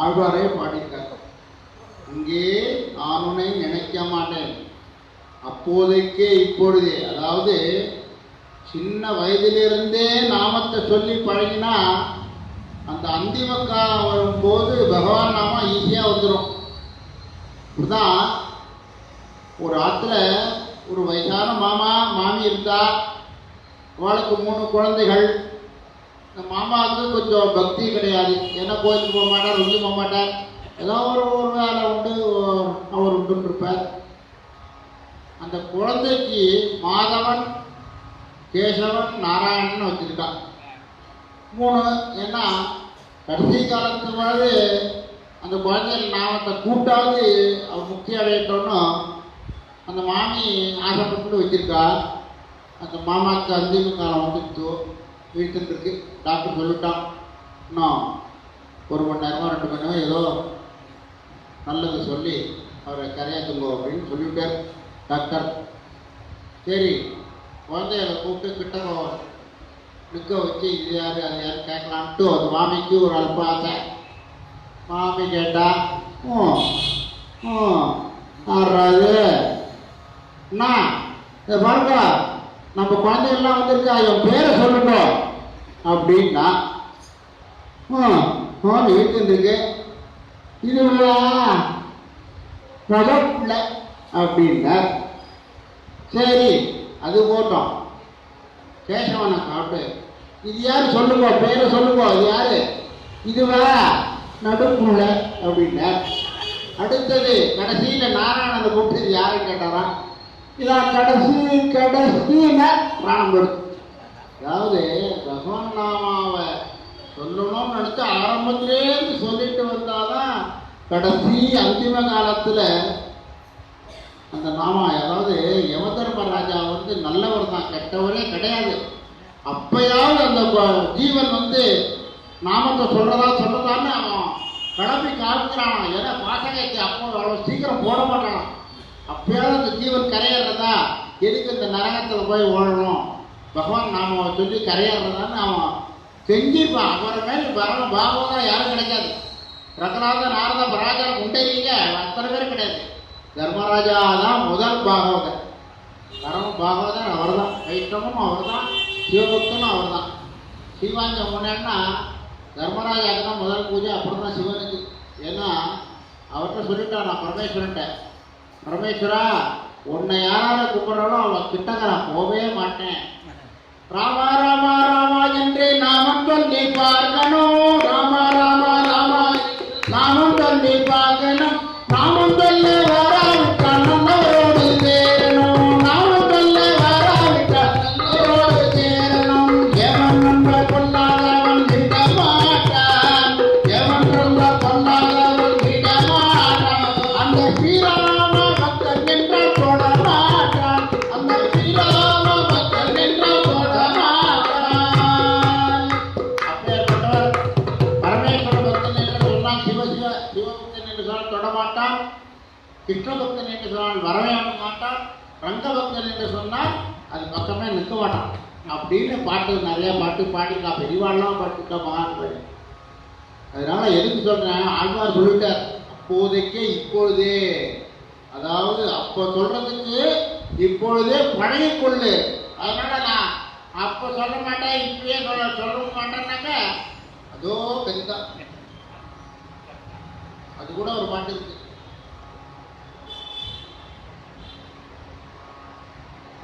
ஆழ்வாரே பாடியிருக்கார். இங்கே நான் உன்னை நினைக்க மாட்டேன், அப்போதைக்கே இப்பொழுதே. அதாவது சின்ன வயதிலிருந்தே நாமத்தை சொல்லி பழகினா அந்த அந்திம காலம் வரும்போது பகவான் நாமம் ஈஸியாக வந்துடும். இப்படிதான் ஒரு ஆற்றுல ஒரு வயசான மாமா மாமி இருந்தா, அவளுக்கு 3 குழந்தைகள். இந்த மாமாவுக்கு கொஞ்சம் பக்தி கிடையாது. ஏன்னா கோயிலுக்கு போக மாட்டார், ருங்கி போக மாட்டார், ஏதோ ஒரு வேலை உண்டு, அவர் உண்டுன்னு இருப்பார். அந்த குழந்தைக்கு மாதவன், கேசவன், நாராயணன் வச்சிருக்கான் 3. ஏன்னா கடைசி காலத்து பொழுது அந்த குழந்தைகள் நாமத்தை கூட்டாவது அவர் முக்கிய அடையட்டோன்னு அந்த மாமி ஆசைப்பட்டு வச்சிருக்கா. அந்த மாமாவுக்கு அந்திம காலம் வந்துட்டு வீட்டுன்னு இருக்கு. டாக்டர் சொல்லிட்டான், இன்னும் 1 மணி நேரமோ 2 மணி நேரம் ஏதோ நல்லது சொல்லி அவரை கரையாத்துங்கோ அப்படின்னு சொல்லிவிட்டார் டாக்டர். சரி, குழந்தைகளை கூப்பிட்டு கிட்ட நிற்க வச்சு இது யார் அது யார் கேட்கலான்ட்டு அந்த மாமிக்கு ஒரு அல்ப ஆசை. மாமி கேட்டா, ஆறாது அண்ணா இதை பாருங்க, நம்ம குழந்தைகள்லாம் வந்திருக்கா, என் பேரை சொல்லணும் அப்படின்னா இருக்கு. இதுவா பிள்ளை அப்படின்னா சரி அது போட்டோம். கேசவனை காட்டு, இது யாரு சொல்லுங்க, பேரை சொல்லுங்க, இது யாரு, இதுவா நடுப்புள்ள அப்படின்னா. அடுத்தது கடைசியில் நாராயணனை கூப்பிட்டு இது யாரும் கேட்டாராம். இதான் கடைசின்னு பிராணம் போடு. அதாவது பகவான் நாமாவை சொல்லணும்னு நினச்சி ஆரம்பத்திலேருந்து சொல்லிட்டு வந்தாதான் கடைசி அந்திம காலத்தில் அந்த நாமா. அதாவது யமதர்மராஜா நல்லவர் தான், கெட்டவரே கிடையாது. அப்பயாவது அந்த ஜீவன் நாமத்தை சொல்லதான்னு அவன் கிளம்பி காமிக்கிறான். ஏன்னா பாசகைக்கு அப்போ அவ்வளோ சீக்கிரம் போட மாட்டான். அப்பயாவது அந்த ஜீவன் கரையேறதா, எதுக்கு இந்த நரகத்தில் போய் ஓடணும், பகவான் நாம சொல்லி கரையேறதான்னு அவன் செஞ்சிருப்பான். அவரை மேலே பாகவதா யாரும் கிடைக்காது. ரங்கநாத நாரத ராஜா உண்டீங்க அத்தனை பேரும் கிடையாது. தர்மராஜா தான் முதல் பாகவதர். பரம பாகவதர் அவர் தான், வைஷ்ணவமும் அவர் தான், சிவபக்தனும் அவர் தான். சிவாஞ்ச முன்னேன்னா தர்மராஜாவுக்கு தான் முதல் பூஜை, அப்புறம் தான் சிவனுக்கு. ஏன்னா அவர்கிட்ட சொல்லிட்டான், நான் பரமேஸ்வரன்ட்ட, பரமேஸ்வரா உன்னை யாராவது கூப்பிட்றாலும் அவன் கிட்டங்க நான் போகவே மாட்டேன். ராமா ராமா ராமா என்று நாமம் சொல்லி பார்க்கணும், ராமா ராமா ராமா நாமம் சொல்லி பார்க்கணும், நாமம் சொல்ல வராவிட்டால் நல்லவரோடு சேரணும், நாமம் சொல்ல வராவிட்டால் கிருஷ்ண பக்தன் என்று சொன்னால் வரவே மாட்டான், ரங்க பக்தன் என்று சொன்னால் அது பக்கமே நிற்க மாட்டான் அப்படின்னு பாட்டு நிறைய பாட்டு பாடிருக்கா, பெரியவாள்லாம் பாட்டுக்கா மகான்கள். அதனால எதுக்கு சொல்றேன், ஆழ்வார் சொல்லிட்டார் அப்போதைக்கே இப்பொழுதே, அதாவது அப்ப சொல்றதுக்கு இப்பொழுதே பழகிக்கொள்ளு. அதனால நான் அப்ப சொல்ல மாட்டேன் இப்பயே சொல்ல மாட்டேன்னாக்க அதோ பெருந்தா. அது கூட ஒரு பாட்டு இருக்கு,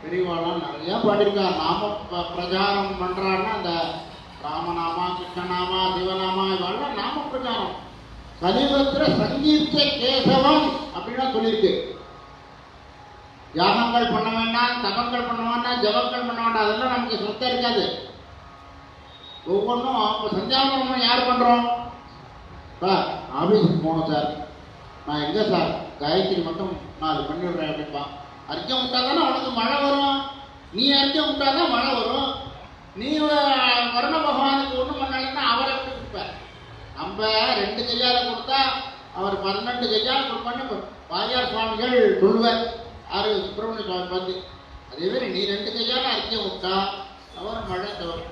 பெரியவாளாம் நிறைய பாடியிருக்கார். நாம பிரச்சாரம் பண்றாருன்னா அந்த ராமநாமா, கிருஷ்ணநாமா, சிவநாமா இவெல்லாம் நாம பிரச்சாரம். கலியுகத்துல சங்கீர்த்த கேசவம் அப்படின்னு சொல்லியிருக்கு. யாகங்கள் பண்ண வேண்டாம், தபங்கள் பண்ண வேண்டாம், ஜபங்கள் பண்ண வேண்டாம், அதெல்லாம் நமக்கு சொத்தம் இருக்காது. ஒவ்வொன்றும் இப்போ சந்தியாவனம் யார் பண்றோம்? சார் ஆபீஸுக்கு போகணும் சார், நான் எங்க சார் காயத்ரி மட்டும் நான் அது பண்ணிவிடுறேன் அப்படின்பா. அர்த்தம் விட்டாதானே உனக்கு மழை வரும், நீ அர்த்தம் விட்டாதான் மழை வரும். நீ வருண பகவானுக்கு ஒன்றும் பண்ணலைன்னா அவரை எப்படி கொடுப்பார்? நம்ம 2 கையால கொடுத்தா அவர் 12 கையால் கொடுப்பான்னு வாரியார் சுவாமிகள் சொல்லுவார். ஆறு சுப்பிரமணிய சுவாமி பார்த்து, அதேமாரி நீ 2 கையால அர்த்தம் விட்டா அவர் மழை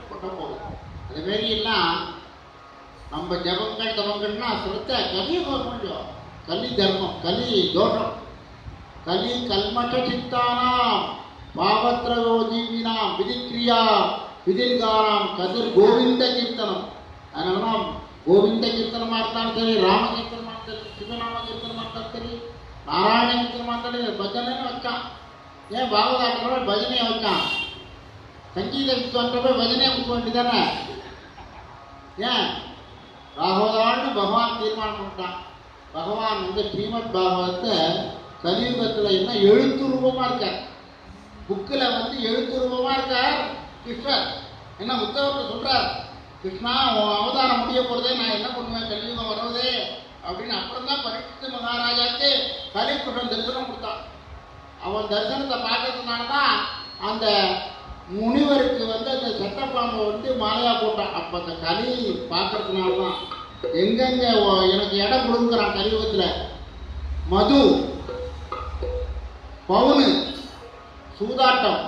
கொட்ட போகும். அதேமாரி எல்லாம் நம்ம ஜபங்கள் தவங்கள்னா சொல்லித்த கலி கொஞ்சம் கலி தர்மம், கலி தோஷம், கலி கல்மஷ சித்தானாம் பாவத்ரயோ ஜீவினாம் விதிக்ரியா விதிர்காராம் கதிர் கோவிந்த கீர்த்தனம். அதனாலதான் கோவிந்த கீர்த்தனமா இருந்தாலும் சரி, ராம கீர்த்தனமா இருந்தாலும் சரி, சிவநாம கீர்த்தனமா இருந்தாலும் சரி, நாராயண கீர்த்தனமா இருந்தாலும் பஜனைன்னு வச்சான். ஏன் பாகவதாட்டோட பஜனையை வச்சான்? சங்கீத வித்வான்கிட்ட போய் பஜனையை கொடுக்க வேண்டியதானே? ஏன் பாகவதான்னு பகவான் தீர்மானம் பண்ணிட்டான். பகவான் ஸ்ரீமத் பாகவதத்தை கலியுகத்தில் என்ன எழுத்து ரூபமா இருக்கார், புக்கில் எழுத்து ரூபமா இருக்கார் கிருஷ்ணர். என்ன உத்தவத்தை சொல்றார், கிருஷ்ணா உன் அவதாரம் முடிய போறதே, நான் என்ன பண்ணுவேன் கலியுகம் வர்றதே அப்படின்னு. அப்புறம் தான் பரீட்சித் மகாராஜாக்கு கலிபுருஷன் தரிசனம் கொடுத்தான். அவன் தரிசனத்தை பார்க்கறதுனாலதான் அந்த முனிவருக்கு அந்த சட்டப்பாம்பை மாலையா போட்டான். அப்ப அந்த கலி பார்க்கறதுனாலதான் எங்கெங்க எனக்கு இடம் கொடுக்குறான் கலியுகத்துல. மது, பவுனு, சூதாட்டம்,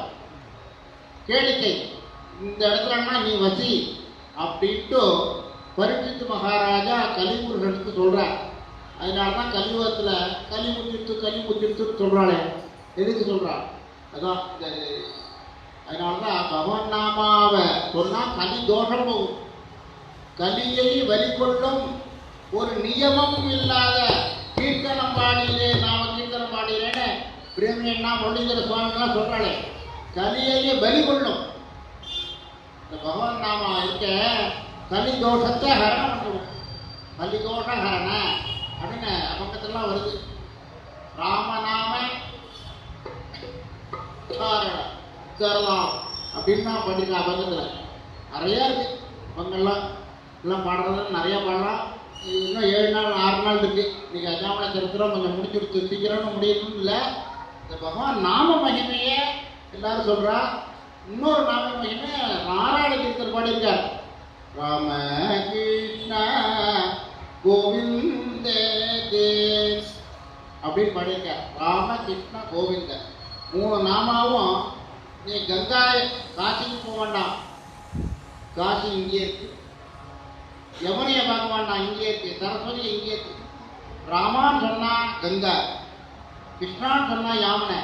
கேளிக்கை, இந்த இடத்துலன்னா நீ வசி அப்படின்ட்டு பரீட்சித் மகாராஜா கலிபுருஷனுக்கு சொல்றார். அதனாலதான் கலியுகத்துல கலி முத்திட்டு சொல்றாளே. எதுக்கு சொல்றாள்? அதான் அதனாலதான் பகவான் நாமாவை சொன்னா கலி தோஷம் போகும். கலியை வழிகொள்ளும் ஒரு நியமம் இல்லாத கீர்த்தனம் பாடியிலே, நாம கீர்த்தனம் பாடியிலேன்னு பிரேமியன்னா முரளிதர சுவாமிகள்லாம் சொல்றாளே, கலியையே பலி கொள்ளும். இந்த பகவான் நாமா இருக்க கலி தோஷத்தை ஹரணம் பண்ணுவோம். கலி தோஷ ஹரண அப்படின்னு பக்கத்துலாம் வருது. ராமநாம அப்படின்னா பண்ணிருக்கா பக்கத்துல நிறைய இருக்கு. இவங்கெல்லாம் எல்லாம் பாடுறது நிறைய பாடலாம். இன்னும் 7 நாள் 6 நாள் இருக்கு. இன்னைக்கு அஜாமலை சரித்திரம் கொஞ்சம் முடிச்சுடுத்து சீக்கிரம்னு முடியணும்னு இல்லை. இந்த பகவான் நாம மகிமையே எல்லாரும் சொல்றா. இன்னொரு நாம மகிமை நாராயண கீர்த்தர் பாடியிருக்கார். ராம கிருஷ்ண கோவிந்த அப்படின்னு பாடியிருக்கார். ராம கிருஷ்ண கோவிந்த 3 நாமாவும். நீ கங்கா காசிக்கு போக வேண்டாம், காசி இங்கே இருக்கு. யமுனையை பார்க்க வேண்டாம், இங்கே இருக்கு. சரஸ்வதி இங்கே இருக்கு. ராமான்னு சொன்னா கங்கா, கிருஷ்ணான்னு சொன்னா யாமுனை,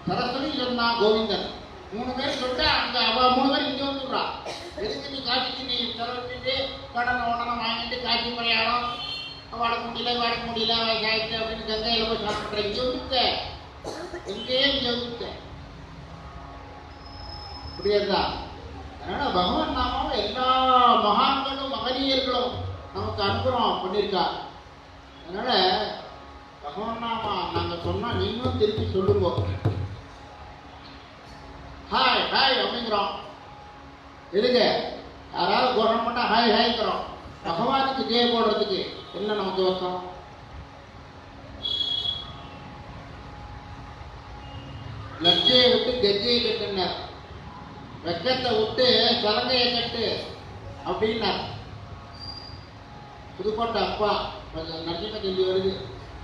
சரஸ்வதி சொன்னா கோவிந்தன். 3 பேர் சொல்லிட்டு அங்க அவ 3 பேர் இங்கே வந்துடுறா. எதுக்கு நீ காசிக்கு நீ செலவிட்டு கடனை உடனே வாங்கிட்டு காசி பிரயாணம் வடக்க முடியல வயசாயிடுச்சு அப்படின்னு கங்கையில போய் சாப்பிட்ற. இங்கே வந்துட்ட, எங்கேயே இங்கே வந்துட்ட புரியுதா? அதனால பகவான் நாமாவை எல்லா மகான்களும் மகனீயர்களும் நமக்கு அனுகிரகம் பண்ணியிருக்கா. அதனால பகவான் நாமா நாங்கள் சொன்னா நீங்களும் திருப்பி சொல்லுங்க. ஹாய் ஹாய் அப்படிங்கிறோம். எதுக்கு? யாராவது கோஷம் பண்ணா ஹாய் ஹாய்ங்கிறோம். பகவானுக்கு ஜெய போடுறதுக்கு என்ன நமக்கு வசம்? லட்சியை விட்டு கெஜ்ஜையை கட்டுனார், வெக்கத்தை விட்டு சலங்கையை கட்டு அப்படின்னார். புதுக்கோட்டை அப்பா நரசிம்ம ஜெயந்தி வருது.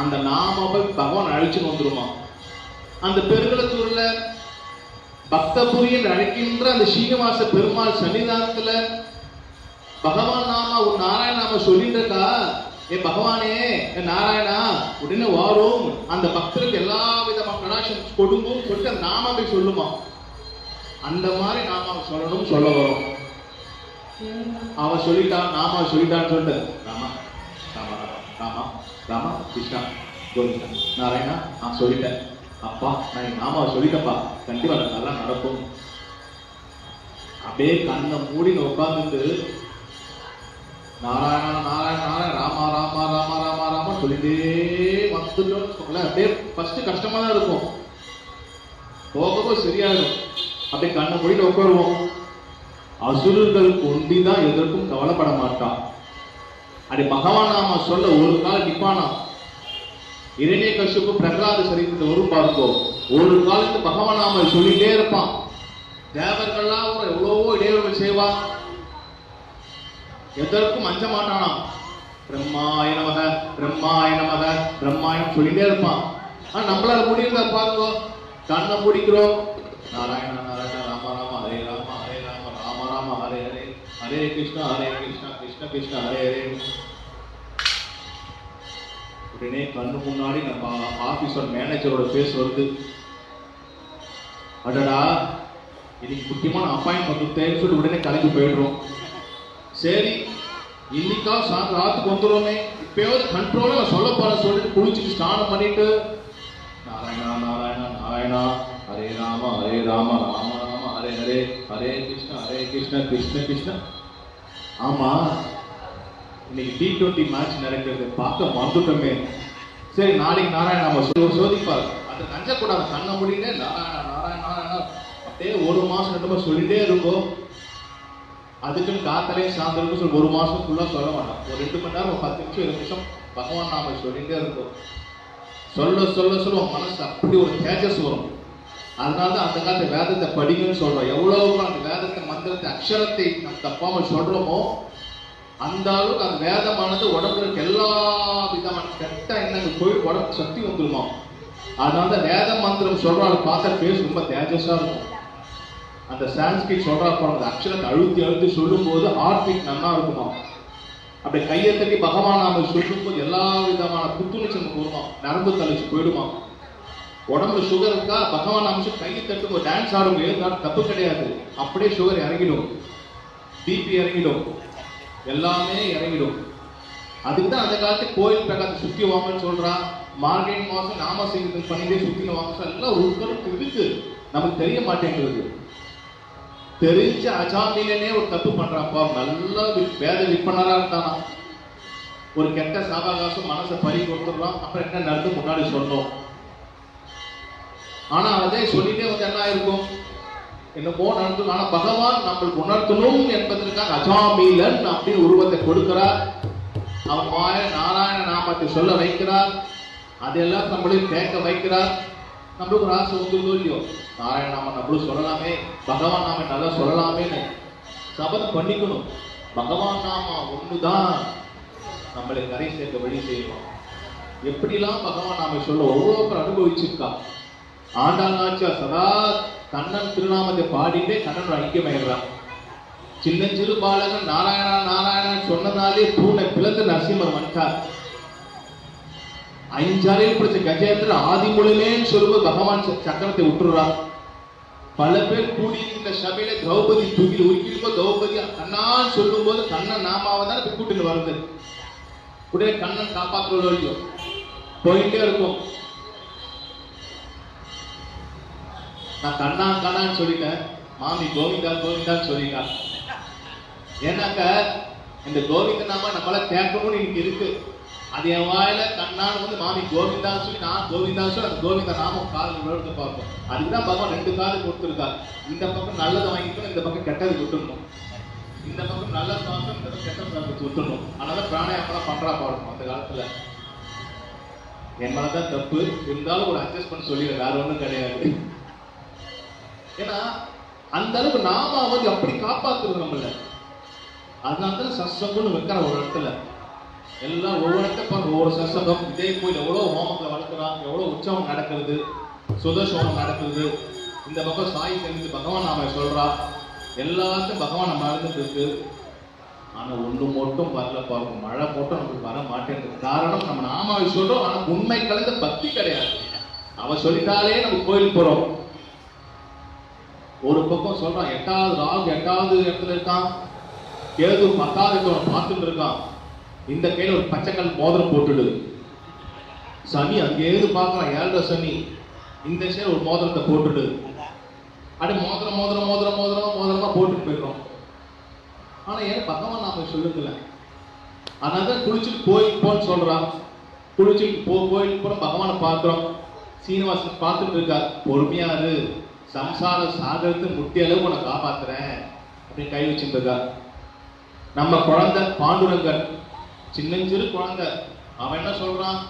அந்த நாமாவை பகவான் அழைச்சுன்னு வந்துருமா. அந்த பெருங்களத்தூர்ல பக்தபுரி என்று அழைக்கின்ற அந்த ஸ்ரீனிவாச பெருமாள் சன்னிதானத்துல பகவான் நாமா ஒரு நாராயண நாம சொல்லிட்டு இருக்கா. ஏ பகவானே, நாராயணா உடனே வாரும் அந்த பக்தருக்கு எல்லா விதமான கடாட்சம் கொடுங்கும் சொல்லிட்டு அந்த நாமாவை சொல்லுமா. அந்த மாதிரி நாமாவை சொல்லணும் சொல்ல வரும். அவன் சொல்லிட்டான், நாமா சொல்லிட்டான்னு சொல்லிட்டு ராமா ராமா ராமா ராமா கிருஷ்ணா கோவிந்தா நாராயணா நான் சொல்லிட்டேன் அப்பா, நான் நாமாவை சொல்லிட்டப்பா, கண்டிப்பா நல்லா நடக்கும். அப்படியே கண்ணை மூடி உட்கார்ந்துட்டு நாராயணா நாராயண நாராயண ராமா ராமா ராமா ராமா ராமா சொல்லிட்டே வந்துட்டோம்னு சொல்ல அப்படியே ஃபர்ஸ்ட் கஷ்டமா தான் இருக்கும், போகவும் சரியாயிடும். அப்படியே கண்ணை மூடிட்டு உட்காருவோம். அசுரர்கள் கொண்டிதான் எதற்கும் கவலைப்பட மாட்டான். அப்படி பகவான் நாம சொல்ல ஒரு கால் நிப்பானா. இரண்யகசிபு பிரகலாத சரித்திரத்தை ஒரு பார்ப்போம். ஒரு காலத்து பகவான் நாம சொல்லிட்டே இருப்பான். தேவர்கள்லாம் எவ்வளவோ இடையூறுகள் செய்வான், எதற்கும் அஞ்ச மாட்டானாம். பிரம்மாய நமக பிரம்மாய நமக பிரம்மாயம் சொல்லிட்டே இருப்பான். ஆனா நம்மளால முடியுதா பாருங்க, கண்ணை முடிக்கிறோம். நாராயண நாராயண ராம ராம ஹரே ராம ஹரே ராம ராம ராம ஹரே ஹரே ஹரே கிருஷ்ணா கிருஷ்ண கிருஷ்ண ஹரே ஹரே. உடனே கண்ணு முன்னாடி நம்ம ஆபீஸோட மேனேஜரோட பேஸ் வருது. அடடா இன்னைக்கு முக்கியமான அப்பாயின்மெண்ட் தேவை சொல்லிட்டு உடனே கிளம்பி போயிடுறோம். சரி இன்னைக்கா ராத்துக்கு வந்துடுவோமே, இப்பயாவது கண்ட்ரோலா சொல்ல போற சொல்லிட்டு குளிச்சுட்டு ஸ்நானம் பண்ணிட்டு நாராயணா நாராயணா நாராயணா ஹரே ராம ஹரே ராம ராம ராம ஹரே ஹரே ஹரே கிருஷ்ண கிருஷ்ண கிருஷ்ண. ஆமா இன்னைக்கு T20 மேட்ச் நடக்கிறது பார்க்க மறந்துட்டோமே. சரி நாளைக்கு நாராயண நாம சோதிப்பார், அது நஞ்சக்கூடாது. கண்ண முடியுங்க நாராயண நாராயண நாராயண அப்படியே ஒரு மாசம் 2 மாசம் சொல்லிட்டே இருக்கும். அதுக்குன்னு காத்தலையும் சாயந்தரம் சொல்லி ஒரு மாசம் ஃபுல்லா சொல்ல மாட்டோம். ஒரு 2 மணி நேரம் 10 நிமிஷம் 20 நிமிஷம் பகவான் நாம சொல்லிட்டே இருக்கும். சொல்ல சொல்ல சொல்ல மனசு அப்படி ஒரு தேஜஸ் வரும். அதனாலதான் அந்த காலத்து வேதத்தை படிங்கன்னு சொல்றோம். எவ்வளவு அந்த வேதத்தை மந்திரத்தை அக்ஷரத்தை நம்ம தப்பாம சொல்றோமோ அந்த அளவுக்கு அந்த வேதமானது உடம்புல இருக்க எல்லா விதமான கெட்ட எண்ணங்கள் போய் உடம்பு சக்தி வந்துருமா. அதனால வேத மந்திரம் சொல்றாரு பார்த்தா பேஸ் ரொம்ப தேஜஸா இருக்கும். அந்த சான்ஸ்கிரிட் சொல்றா போன அக்ஷரத்தை அழுத்தி அழுத்தி சொல்லும் போது ஹார்ட் பீட் நல்லா இருக்குமா. அப்படி கையை தட்டி பகவான் நாம சொல்லும் போது எல்லா விதமான புத்துணர்ச்சி நமக்கு வருமா, நரம்பு தளிச்சு போயிடுமா. உடம்புல சுகர் இருக்கா, பகவான் நாம கையை தட்டும் டான்ஸ் ஆடும் ஏதாவது தப்பு கிடையாது. அப்படியே சுகர் இறங்கிடும், பிபி இறங்கிடும், எல்லாமே இறங்கிடும். அதுக்கு தான் அந்த காலத்து கோயில் பிரகாரத்தை சுத்தி வாங்கன்னு சொல்றான். மார்கழி மாசம் நாம செய்து பண்ணிட்டே சுத்தின வாங்க எல்லாம் ஒரு கருத்து இருக்கு, நமக்கு தெரிய மாட்டேங்கிறது. தெரிஞ்ச அஜாமிலே ஒரு தப்பு பண்றாப்பா, நல்ல வேத விற்பனரா இருந்தானா, ஒரு கெட்ட சாபாகாசம் மனசை பறி கொடுத்துடலாம். அப்புறம் என்ன நடந்து முன்னாடி சொன்னோம். ஆனா அதே சொல்லிட்டே வந்து என்ன ஆயிருக்கும், என்னமோ நடந்து. ஆனா பகவான் நம்மளுக்கு உணர்த்தணும் என்பதற்காக அஜாமீலன் அப்படின்னு உருவத்தை கொடுக்கிறார். அவன் வாய நாராயண நாமத்தை சொல்ல வைக்கிறார். அதெல்லாம் நம்மளையும் கேட்க வைக்கிறார். நம்மளுக்கு ஒரு ஆசை வந்துருந்தோ இல்லையோ, நாராயண நாம நம்மளும் சொல்லலாமே, பகவான் நாம நல்லா சொல்லலாமேன்னு சபதம் பண்ணிக்கணும். பகவான் நாம ஒண்ணுதான் நம்மளை கரை சேர்க்க வழி செய்யணும். எப்படிலாம் பகவான் நாம சொல்ல ஒவ்வொருத்தர் அனுபவிச்சிருக்கா. ஆண்டாங்காச்சியார் சதா கண்ணன் திருநாமத்தை பாடிட்டே கண்ணன் ஐக்கியமாயிடுறான். சின்னஞ்சிறு பாலகன் நாராயணா நாராயணன் சொன்னதாலே பூனை பிளந்து நரசிம்மர் வந்துட்டார். 5 அறையில் பிடிச்ச கஜேந்திரன் ஆதி மூலமேன்னு சொல்லும்போது பகவான் சக்கரத்தை விட்டுறார். பல பேர் கூடி இந்த சபையில திரௌபதி தூக்கில் உருக்கிருக்கோம். திரௌபதி கண்ணான்னு சொல்லும் போது கண்ணன் நாமாவை தான் கூட்டிட்டு வருது. உடனே கண்ணன் காப்பாற்றுவதோ போயிட்டே இருக்கும். நான் கண்ணா கண்ணான்னு சொல்லிட்டேன், மாமி கோவிந்தா கோவிந்தான்னு சொல்லிட்டா. ஏன்னாக்க இந்த கோவிந்த நாம நம்மளால கேட்கணும்னு இன்னைக்கு இருக்கு. அது என் வாயில கண்ணான்னு வந்து மாமி கோவிந்தான்னு சொல்லி நான் கோவிந்தான்னு சொல்லி அந்த கோவிந்த நாமம் காலில் விழுந்து பார்ப்போம். அதுக்குதான் பகவான் 2 காலம் கொடுத்துருக்காரு. இந்த பக்கம் நல்லதை வாங்கிக்கணும், இந்த பக்கம் கெட்டது விட்டுடணும். இந்த பக்கம் நல்ல சுவாசம், இந்த பக்கம் கெட்ட சுவாசத்தை விட்டுடணும். அதனால பிராணாயாமம் பண்றா பாடணும். அந்த காலத்துல என் மேலதான் தப்பு இருந்தாலும் ஒரு அட்ஜஸ்ட்மெண்ட் சொல்லி வேற ஒண்ணும் கிடையாது. ஏன்னா அந்த அளவுக்கு நாம வந்து அப்படி காப்பாத்துறது நம்மள. அதனால தான் சத்சங்கம்னு வைக்கிற ஒரு இடத்துல எல்லாம் ஒவ்வொருத்தரும் ஒவ்வொரு சசங்கம், இதே கோயில் எவ்வளவு ஹோமங்களை வளர்க்குறாங்க, எவ்வளவு உற்சவம் நடக்கிறது, சுதர்சனம் நடக்குது. இந்த பக்கம் சாய் தெரிஞ்சு பகவான் நாம சொல்றா, எல்லாத்தையும் பகவான் நம்ம நடந்துட்டு இருக்கு. ஆனா ஒண்ணு மட்டும் வரல பாருங்க, மழை மட்டும் நமக்கு வர மாட்டேங்குது. காரணம் நம்ம நாமாவை சொல்றோம், ஆனா உண்மை கலந்த பக்தி கிடையாது. அவ சொல்லிட்டாலே நம்ம கோயிலுக்கு போறோம். ஒரு பக்கம் சொல்றான், 8வது ராகு 8வது இடத்துல இருக்கான், கேது 10வது இடத்துல பார்த்துட்டு இருக்கான். இந்த கையில ஒரு பச்சைக்கல் மோதிரம் போட்டுடு. சனி அங்கேயிருந்து பார்க்கலாம், 7ரை சனி. இந்த சைடு ஒரு மோதிரத்தை போட்டுடு. அப்படியே மோதிரம் மோதிரம் மோதிரம் மோதிரமா மோதிரமா போட்டுட்டு போயிடும். ஆனா ஏன் பகவான் நாம சொல்லுங்கல, அதனால குளிச்சுட்டு கோயிலுக்கு போன்னு சொல்றான். குளிச்சுட்டு கோயிலுக்கு போன பகவானை பார்க்கிறோம். சீனிவாசன் பார்த்துட்டு இருக்கார், பொறுமையா இரு, சம்சார சாகரத்து முட்டி அளவு உன்னை காப்பாத்துறேன் அப்படின்னு கை வச்சுட்டு இருக்கார். நம்ம குழந்தை பாண்டுரங்கன், சின்னஞ்சிறு குழந்தை, அவன் என்ன சொல்றான்,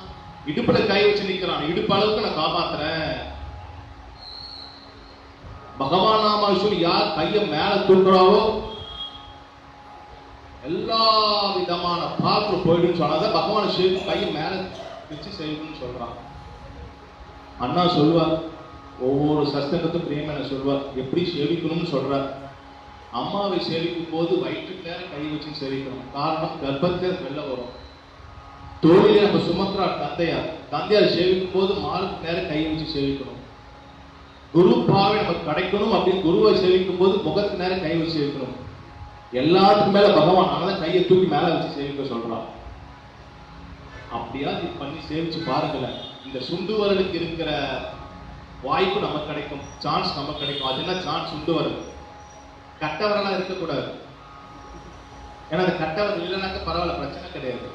இடுப்புல கை வச்சு நிக்கிறான், இடுப்பு அளவுக்கு நான் காப்பாத்துறேன். பகவான் நாம சொல்லி யார் கைய மேல தூக்குறாவோ எல்லா விதமான பாத்திரம் போயிடுன்னு சொன்னாதான் பகவான் செய்யும், கையை மேல வச்சு செய்யணும்னு சொல்றான். அண்ணா சொல்லுவார், ஒவ்வொரு சஸ்தங்கத்தும் பிரேமனை சொல்வார், எப்படி சேவிக்கணும்னு சொல்றார். அம்மாவை சேவிக்கும் போது வயிற்றுக்கு நேரம் கை வச்சு சேவிக்கணும். காரணம் கர்ப்பத்தை வெளில வரும். தோழிலே நம்ம சுமத்ரா தந்தையார் சேவிக்கும் போது மாலுக்கு நேரம் கை வச்சு சேவிக்கணும். குரு பாவை நமக்கு கிடைக்கணும் அப்படின்னு குருவை சேவிக்கும் போது முகத்துக்கு நேரம் கை வச்சு சேவிக்கணும். எல்லாத்துக்கும் மேல பகவான், அதனால கையை தூக்கி மேல வச்சு சேவிக்க சொல்றான். அப்படியா இது பண்ணி சேவிச்சு பாருங்களேன். இந்த சுண்டு வரலுக்கு இருக்கிற வாய்ப்பு நமக்கு கிடைக்கும், சான்ஸ் நமக்கு கிடைக்கும். அது என்ன சான்ஸ்? சுண்டு வரல் கட்டவரலா இருக்கக்கூடாது. ஏன்னா அந்த கட்டவரல் இல்லைனாக்க பரவாயில்ல, பிரச்சனை கிடையாது.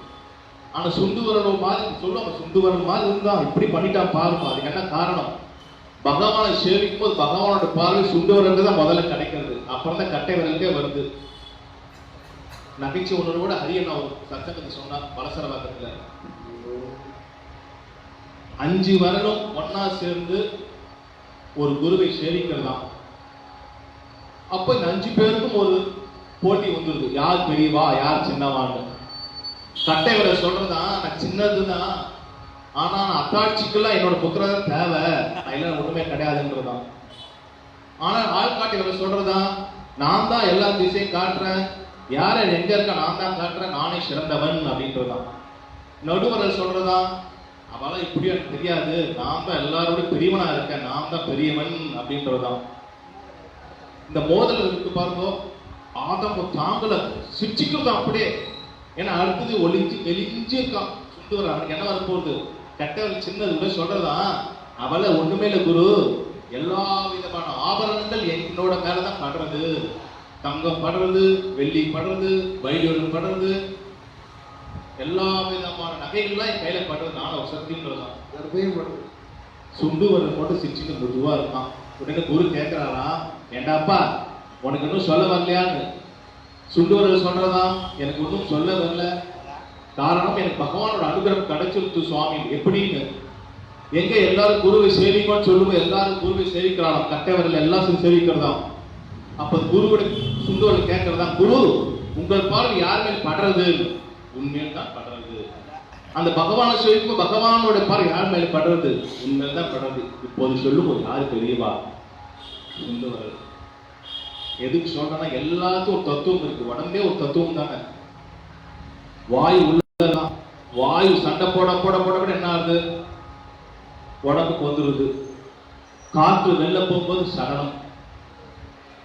ஆனா சுண்டு வரல் மாதிரி சொல்லுவாங்க, சுண்டு வரல் மாதிரி இருந்தா இப்படி பண்ணிட்டா பாருங்க. அதுக்கு என்ன காரணம்? பகவானை சேவிக்கும் போது பகவானோட பார்வை சுண்டு வரல் தான் முதல்ல கிடைக்கிறது, அப்புறம் தான் கட்டை வரலுக்கே வருது. நகைச்சு ஒன்று கூட ஹரியண்ணா ஒரு சத்தத்தை சொன்னார் பலசரவாக்கத்துல, 5 வரலும் ஒன்னா சேர்ந்து ஒரு குருவை சேவிக்கிறதாம். அப்ப இந்த 5 பேருக்கும் ஒரு போட்டி வந்துருது, யார் பெரியவா யார் சின்னவான்னு. கட்டை விரல் சொல்றதா, நான் சின்னதுதான், ஆனா நான் அத்தாட்சிக்கெல்லாம் என்னோட புத்திரதான் தேவை, அதெல்லாம் ஒண்ணுமே கிடையாதுன்றதான். ஆனா ஆள்காட்டி விரல் சொல்றதா, நான் தான் எல்லா திசையும் காட்டுறேன், யார எங்க இருக்க நான் தான் காட்டுறேன், நானே சிறந்தவன் அப்படின்றதான். நடுவரல் சொல்றதா, அவெல்லாம் இப்படி எனக்கு தெரியாது, நான் தான் எல்லாரோட பெரியவனா இருக்கேன், நான் தான் பெரியவன் அப்படின்றதான். இந்த மோதல் இருக்கு பாருங்க, ஆதம் தாங்கல சிரிச்சுக்கிறது அப்படியே. ஏன்னா அடுத்தது ஒளிஞ்சு வெளிஞ்சு இருக்கான் சுண்டு வர, அவனுக்கு என்ன வரப்போகுது? கட்டவர்கள் சின்னது கூட சொல்றதா, அவளை ஒண்ணுமே இல்லை குரு, எல்லா விதமான ஆபரணங்கள் என்னோட மேலதான் படுறது, தங்கம் படுறது, வெள்ளி படுறது, வைடூரியம் படுறது, எல்லா விதமான நகைகள்லாம் என் கையில படுறது, நானும் சக்தின்றதான். சுண்டு வரல் போட்டு சிரிச்சுட்டு முதுவா இருக்கான். உடனே குரு கேட்கிறாரா, ஏண்டாப்பா உனக்கு இன்னும் சொல்ல வரலையான்னு. சுண்டு வரல் சொல்றதா, எனக்கு ஒன்றும் சொல்ல வரல, காரணம் எனக்கு பகவானோட அனுகிரகம் கிடைச்சிருக்கு சுவாமி. எப்படின்னு, எங்க எல்லாரும் குருவை சேவிக்கணும்னு சொல்லும்போது எல்லாரும் குருவை சேவிக்கிறாங்க, கட்டை வரல எல்லாம் சேவிக்கிறதா. அப்ப குருவோட சுண்டு வரல் கேட்கறதா, குரு உங்கள் பார்வை யார் மேல் படுறது? உண்மையில் தான் படுறது. அந்த பகவானை சேவிக்கும் பகவானோட பார்வை யார் மேல படுறது? உண்மையில் தான் படுறது. இப்போது சொல்லும்போது யாரு பெரியவா? சுண்டு வரல். எதுக்கு சொல்றேன்னா, எல்லாத்துக்கும் ஒரு தத்துவம் இருக்கு, உடம்பே ஒரு தத்துவம் தானே. வாயு உள்ளதான், வாயு சண்டை போட போட போட போட என்ன ஆகுது? உடம்புக்கு வந்துருது. காற்று வெளில போகும்போது சடனம்,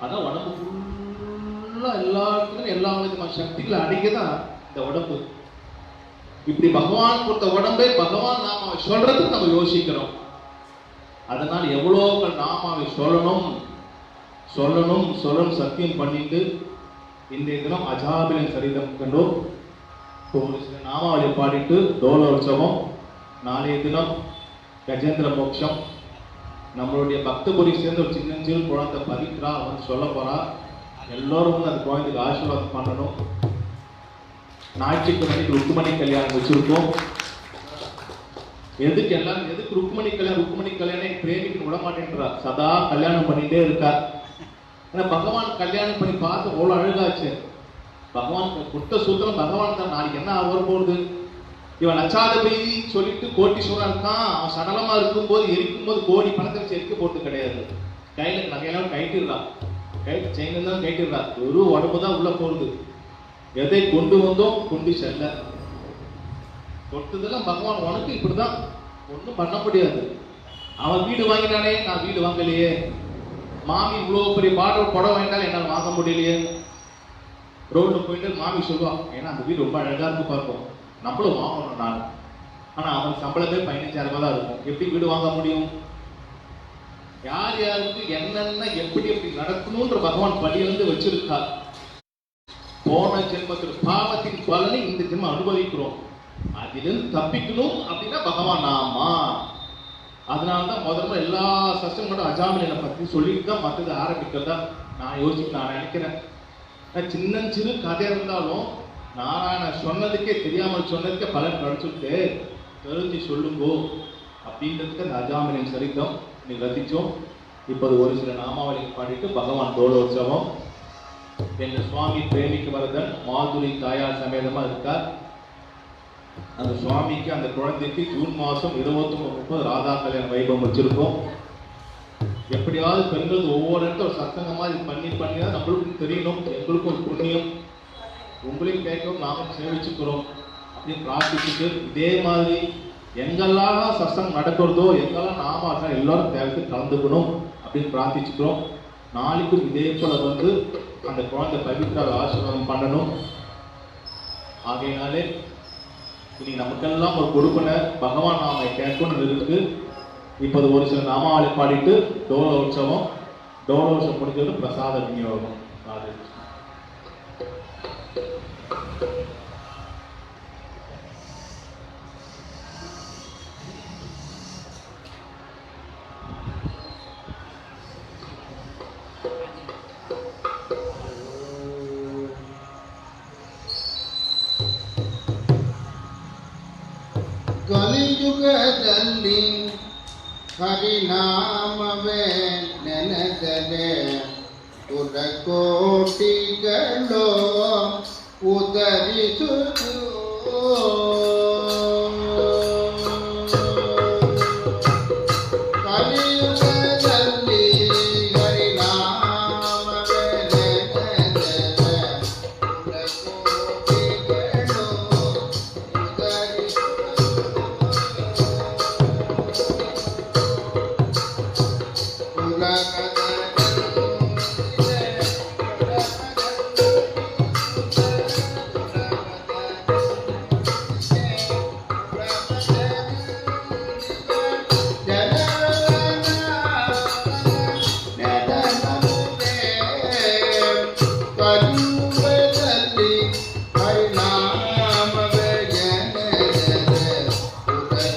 அதான் உடம்பு ஃபுல்லா எல்லாத்துக்கும் எல்லா விதமான சக்திகளை அடங்கிதான் இந்த உடம்பு. இப்படி பகவான் கொடுத்த உடம்பை பகவான் நாமாவை சொல்றதுக்கு நம்ம யோசிக்கிறோம். அதனால எவ்வளவு நாமாவை சொல்லணும் சொல்லணும் சொல்லணும் சத்தியம் பண்ணிட்டு இன்றைய தினம் அஜாபிலன் சரிதம் கண்டோம். ஒரு சில நாமாவளி பாடிட்டு தோல உற்சவம், நாளைய தினம் கஜேந்திர மோட்சம். நம்மளுடைய பக்தபுரி சேர்ந்து ஒரு சின்னஞ்சிறு குழந்தை பவித்ரா வந்து சொல்ல போறா. எல்லோரும் வந்து அந்த குழந்தைக்கு ஆசீர்வாதம் பண்ணணும். ஞாயிற்றுக்கிழமைக்கு ருக்குமணி கல்யாணம் வச்சிருக்கோம். எதுக்கு எல்லாரும் எதுக்கு ருக்குமணி கல்யாணம் பிரேமிக்கு விட மாட்டேன்றா, சதா கல்யாணம் பண்ணிட்டே இருக்கா. ஏன்னா பகவான் கல்யாணம் பண்ணி பார்த்து அவ்வளவு அழகாச்சு. பகவான் குட்ட சூத்திரம் பகவான் தான். நாளைக்கு என்ன ஆக போகுது? இவன் லட்சாதிபதி சொல்லிட்டு கோட்டீஸ்வரன் இருக்கான், அவன் சடலமா இருக்கும்போது எரிக்கும் போது கோடி பணத்தை வச்சு எரிக்க போட்டு கிடையாது. கையில நகையெல்லாம் கைட்டிடுறான், செயின் எல்லாம் கைட்டிடுறான், ஒரு உடம்பு தான் உள்ள போகுது. எதை கொண்டு வந்தோம் கொண்டு செல்ல தொட்டதெல்லாம் பகவான் உனக்கு இப்படிதான், ஒன்றும் பண்ண முடியாது. அவன் வீடு வாங்கினானே, நான் வீடு வாங்கலையே. மாமி இவ்வளவு பெரிய பாடல் புடவை வாங்கினாலும் என்னால் வாங்க முடியலையே. ரோட்ல போயிட்டு மாமி சொல்லுவான், ஏன்னா அந்த வீடு ரொம்ப அழகா இருக்கு பார்ப்போம், நம்மளும் வாங்கணும் நான். ஆனா அவன் சம்பளமே 15,000 ரூபாய் தான் இருக்கும். எப்படி வீடு வாங்க முடியும்? யார் யாருக்கு என்னென்ன எப்படி எப்படி நடக்கணும்ன்ற பகவான் படி வந்து வச்சிருக்கார். போன ஜென்மத்தில் பாவத்தின் பலனை இந்த ஜென்மம் அனுபவிக்கிறோம். அதிலிருந்து தப்பிக்கணும் அப்படின்னா பகவான் நாமா. அதனாலதான் முதல்ல எல்லா சஸ்டங்களோட அஜாமிலனை பத்தி சொல்லிட்டு தான் மற்றது ஆரம்பிக்கிறதா நான் யோசிச்சு நான் நினைக்கிறேன். சின்ன சிறு கதை இருந்தாலும் நாராயண சொன்னதுக்கே தெரியாமல் சொன்னதுக்கே பலன் கிடைச்சுட்டு தெரிஞ்சு சொல்லுங்கோ அப்படின்றதுக்கு அந்த அஜாமிலின் சரித்தம் நீங்க ரசிச்சோம். இப்போது ஒரு சில நாமாவளி பாடிட்டு பகவான் தோலோற்சவம். எங்க சுவாமி பிரேமிக்கு வரதன் மாதுரி தாயார் சமேதமா இருக்கார். அந்த சுவாமிக்கு அந்த குழந்தைக்கு ஜூன் மாசம் 29-30 ராதா கல்யாண வைபவம் வச்சிருக்கோம். எப்படியாவது பெண்கள் ஒவ்வொரு இடத்துல ஒரு சத்தங்கமா இது பண்ணி தான் நம்மளுக்கும் தெரியணும், எங்களுக்கும் ஒரு புண்ணியம், உங்களையும் கேட்கவும் நாமும் சேவிச்சுக்கிறோம் அப்படின்னு பிரார்த்திச்சுட்டு, இதே மாதிரி எங்கெல்லாம் சத்சங்கம் நடக்கிறதோ எங்கெல்லாம் நாம எல்லாரும் தேவைக்கு கலந்துக்கணும் அப்படின்னு பிரார்த்திச்சுக்கிறோம். நாளைக்கும் இதே போல வந்து அந்த குழந்தை பவித்ராவை ஆசீர்வாதம் பண்ணணும். ஆகையினாலே இனி நமக்கெல்லாம் ஒரு கொடுப்பனை பகவான் நாம கேட்கணும் இருக்கு. இப்போது ஒரு சில நாமாவளி பாடிட்டு டோல உற்சவம் முடிஞ்சது பிரசாத விநியோகம். ಕಲಿಯುಗದಲ್ಲಿ ಹರಿನಾಮವೇ ನೆನೆದರೆ ಕೋಟಿಗಳು ಉದರಿಸುವುದು. ಕಲಿಯುಗದಲ್ಲಿ ಹರಿನಾಮವೇ ನೆನೆದರೆ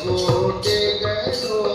ಕೋಟಿಗಳು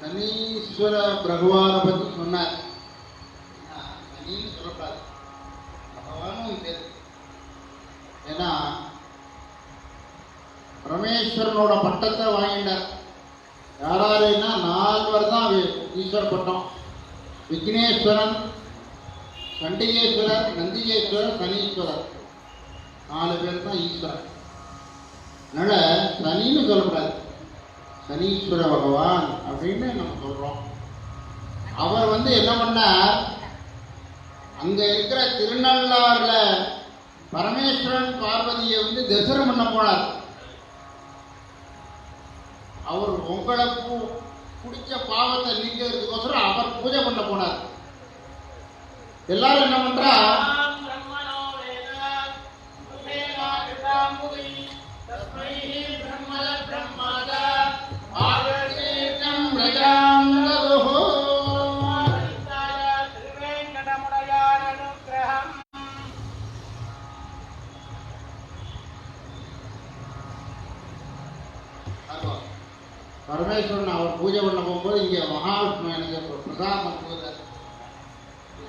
சனீஸ்வர பகவானை பற்றி சொன்னார். சனின்னு சொல்லக்கூடாது, பகவானும் பேர். ஏன்னா பரமேஸ்வரனோட பட்டத்தை வாங்கிட்டார். யாராருன்னா 4 தான் ஈஸ்வர பட்டம். விக்னேஸ்வரன், சண்டிகேஸ்வரர், நந்திகேஸ்வரர், சனீஸ்வரர் 4 பேர் தான் ஈஸ்வரன். அதனால சனின்னு சொல்லக்கூடாது, சனீஸ்வர பகவான் அப்படின்னு நம்ம சொல்றோம். அவர் என்ன பண்ணார், அங்க இருக்கிற திருநள்ளாறுல பரமேஸ்வரன் பார்வதியை தரிசனம் பண்ண போனார். அவர் உங்களை குடிச்ச பாவத்தை நீக்கிறதுக்கோசரம் அவர் பூஜை பண்ண போனார். எல்லாரும் என்ன பண்றா, பரமேஸ்வரன் அவர் பூஜை பண்ண போகும்போது இங்க மகாவிஷ்ணு எனக்கு பிரசாதம் கொடுக்குறார்.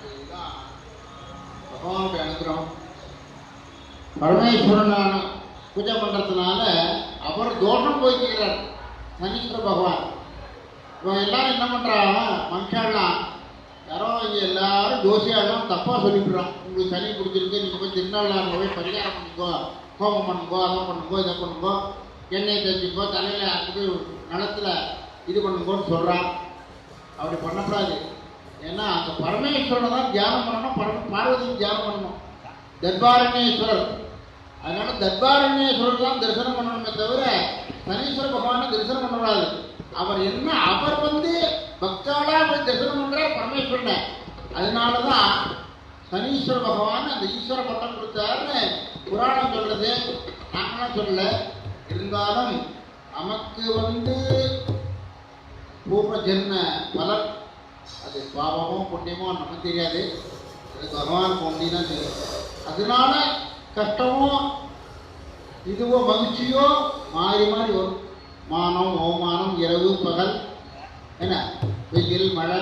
இதுதான் பகவானுடைய அனுகிரகம். பரமேஸ்வரன் பூஜை பண்றதுனால அவர் தோஷம் போய்க்கிறார் சனீஸ்வர பகவான். இப்போ எல்லாரும் என்ன பண்றாங்க, மனுஷாலாம் யாரோ இங்க எல்லாரும் ஜோசியாலாம் தப்பா சொல்லிவிடுறான். உங்களுக்கு சனி பிடிச்சிருக்கு, நீங்க போய் திருநாளாக போய் பரிகாரம் பண்ணிக்கோ, ஹோமம் பண்ணுங்கோ, அதை பண்ணுங்கோ, இதை பண்ணுங்கோ, எண்ணெய் தேய்ச்சிக்கோ, தலையில அதுக்கு நிலத்துல இது பண்ணுங்கோன்னு சொல்றான். அப்படி பண்ணக்கூடாது. ஏன்னா அந்த பரமேஸ்வரனை தான் தியானம் பண்ணணும், பார்வதியும் தியானம் பண்ணணும். தர்பாரண்யேஸ்வரர், அதனால தர்பாரண்யேஸ்வரர் தான் தரிசனம் பண்ணணுமே தவிர சனீஸ்வர பகவானை தரிசனம் பண்ணக்கூடாது. அவர் அவர் பக்தாளா போய் தரிசனம் பண்றார் பரமேஸ்வரனை. அதனாலதான் சனீஸ்வர பகவான் அந்த ஈஸ்வர பட்டம் கொடுத்தாருன்னு புராணம் சொல்றது, நாங்களாம் சொல்லல. இருந்தாலும் நமக்கு பூர்வ ஜென்ம பலன், அது பாவமோ புண்ணியமோ நமக்கு தெரியாது, அது பகவான் கொண்டி தான் தெரியும். அதனால கஷ்டமோ இதுவோ மகிழ்ச்சியோ மாறி மாறி வரும். மானம் அவமானம், இரவு பகல், என்ன வெயில் மழை,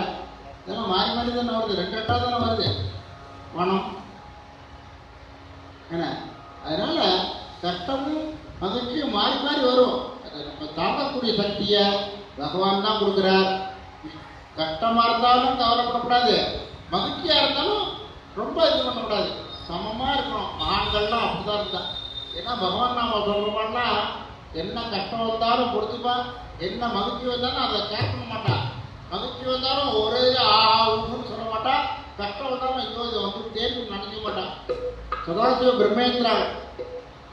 இதெல்லாம் மாறி மாறி தானே வருது. 2 தானே வருது மனம், என்ன. அதனால கஷ்டமும் மகிழ்ச்சியும் மாறி மாறி வரும். அதை நம்ம தாக்கக்கூடிய சக்தியை பகவான் தான் கொடுக்குறார். கஷ்டமா இருந்தாலும் கவலைப்படக்கூடாது, மகிழ்ச்சியா இருந்தாலும் ரொம்ப இது பண்ணக்கூடாது, சமமா இருக்கணும். ஆண்கள்லாம் அப்படிதான் இருந்தா. ஏன்னா பகவான் நாம சொல்றோம்னா என்ன கஷ்டம் வந்தாலும் பொறுத்துப்பான், என்ன மகிழ்ச்சி வந்தாலும் அதை கேர் பண்ண மாட்டான். மகிழ்ச்சி வந்தாலும் ஒரே ஊன்னு சொல்ல மாட்டான், கஷ்டம் வந்தாலும் ஐயோ இதை தேர்வு நினைக்க மாட்டான். சதாசிவ பிரம்மேந்திரா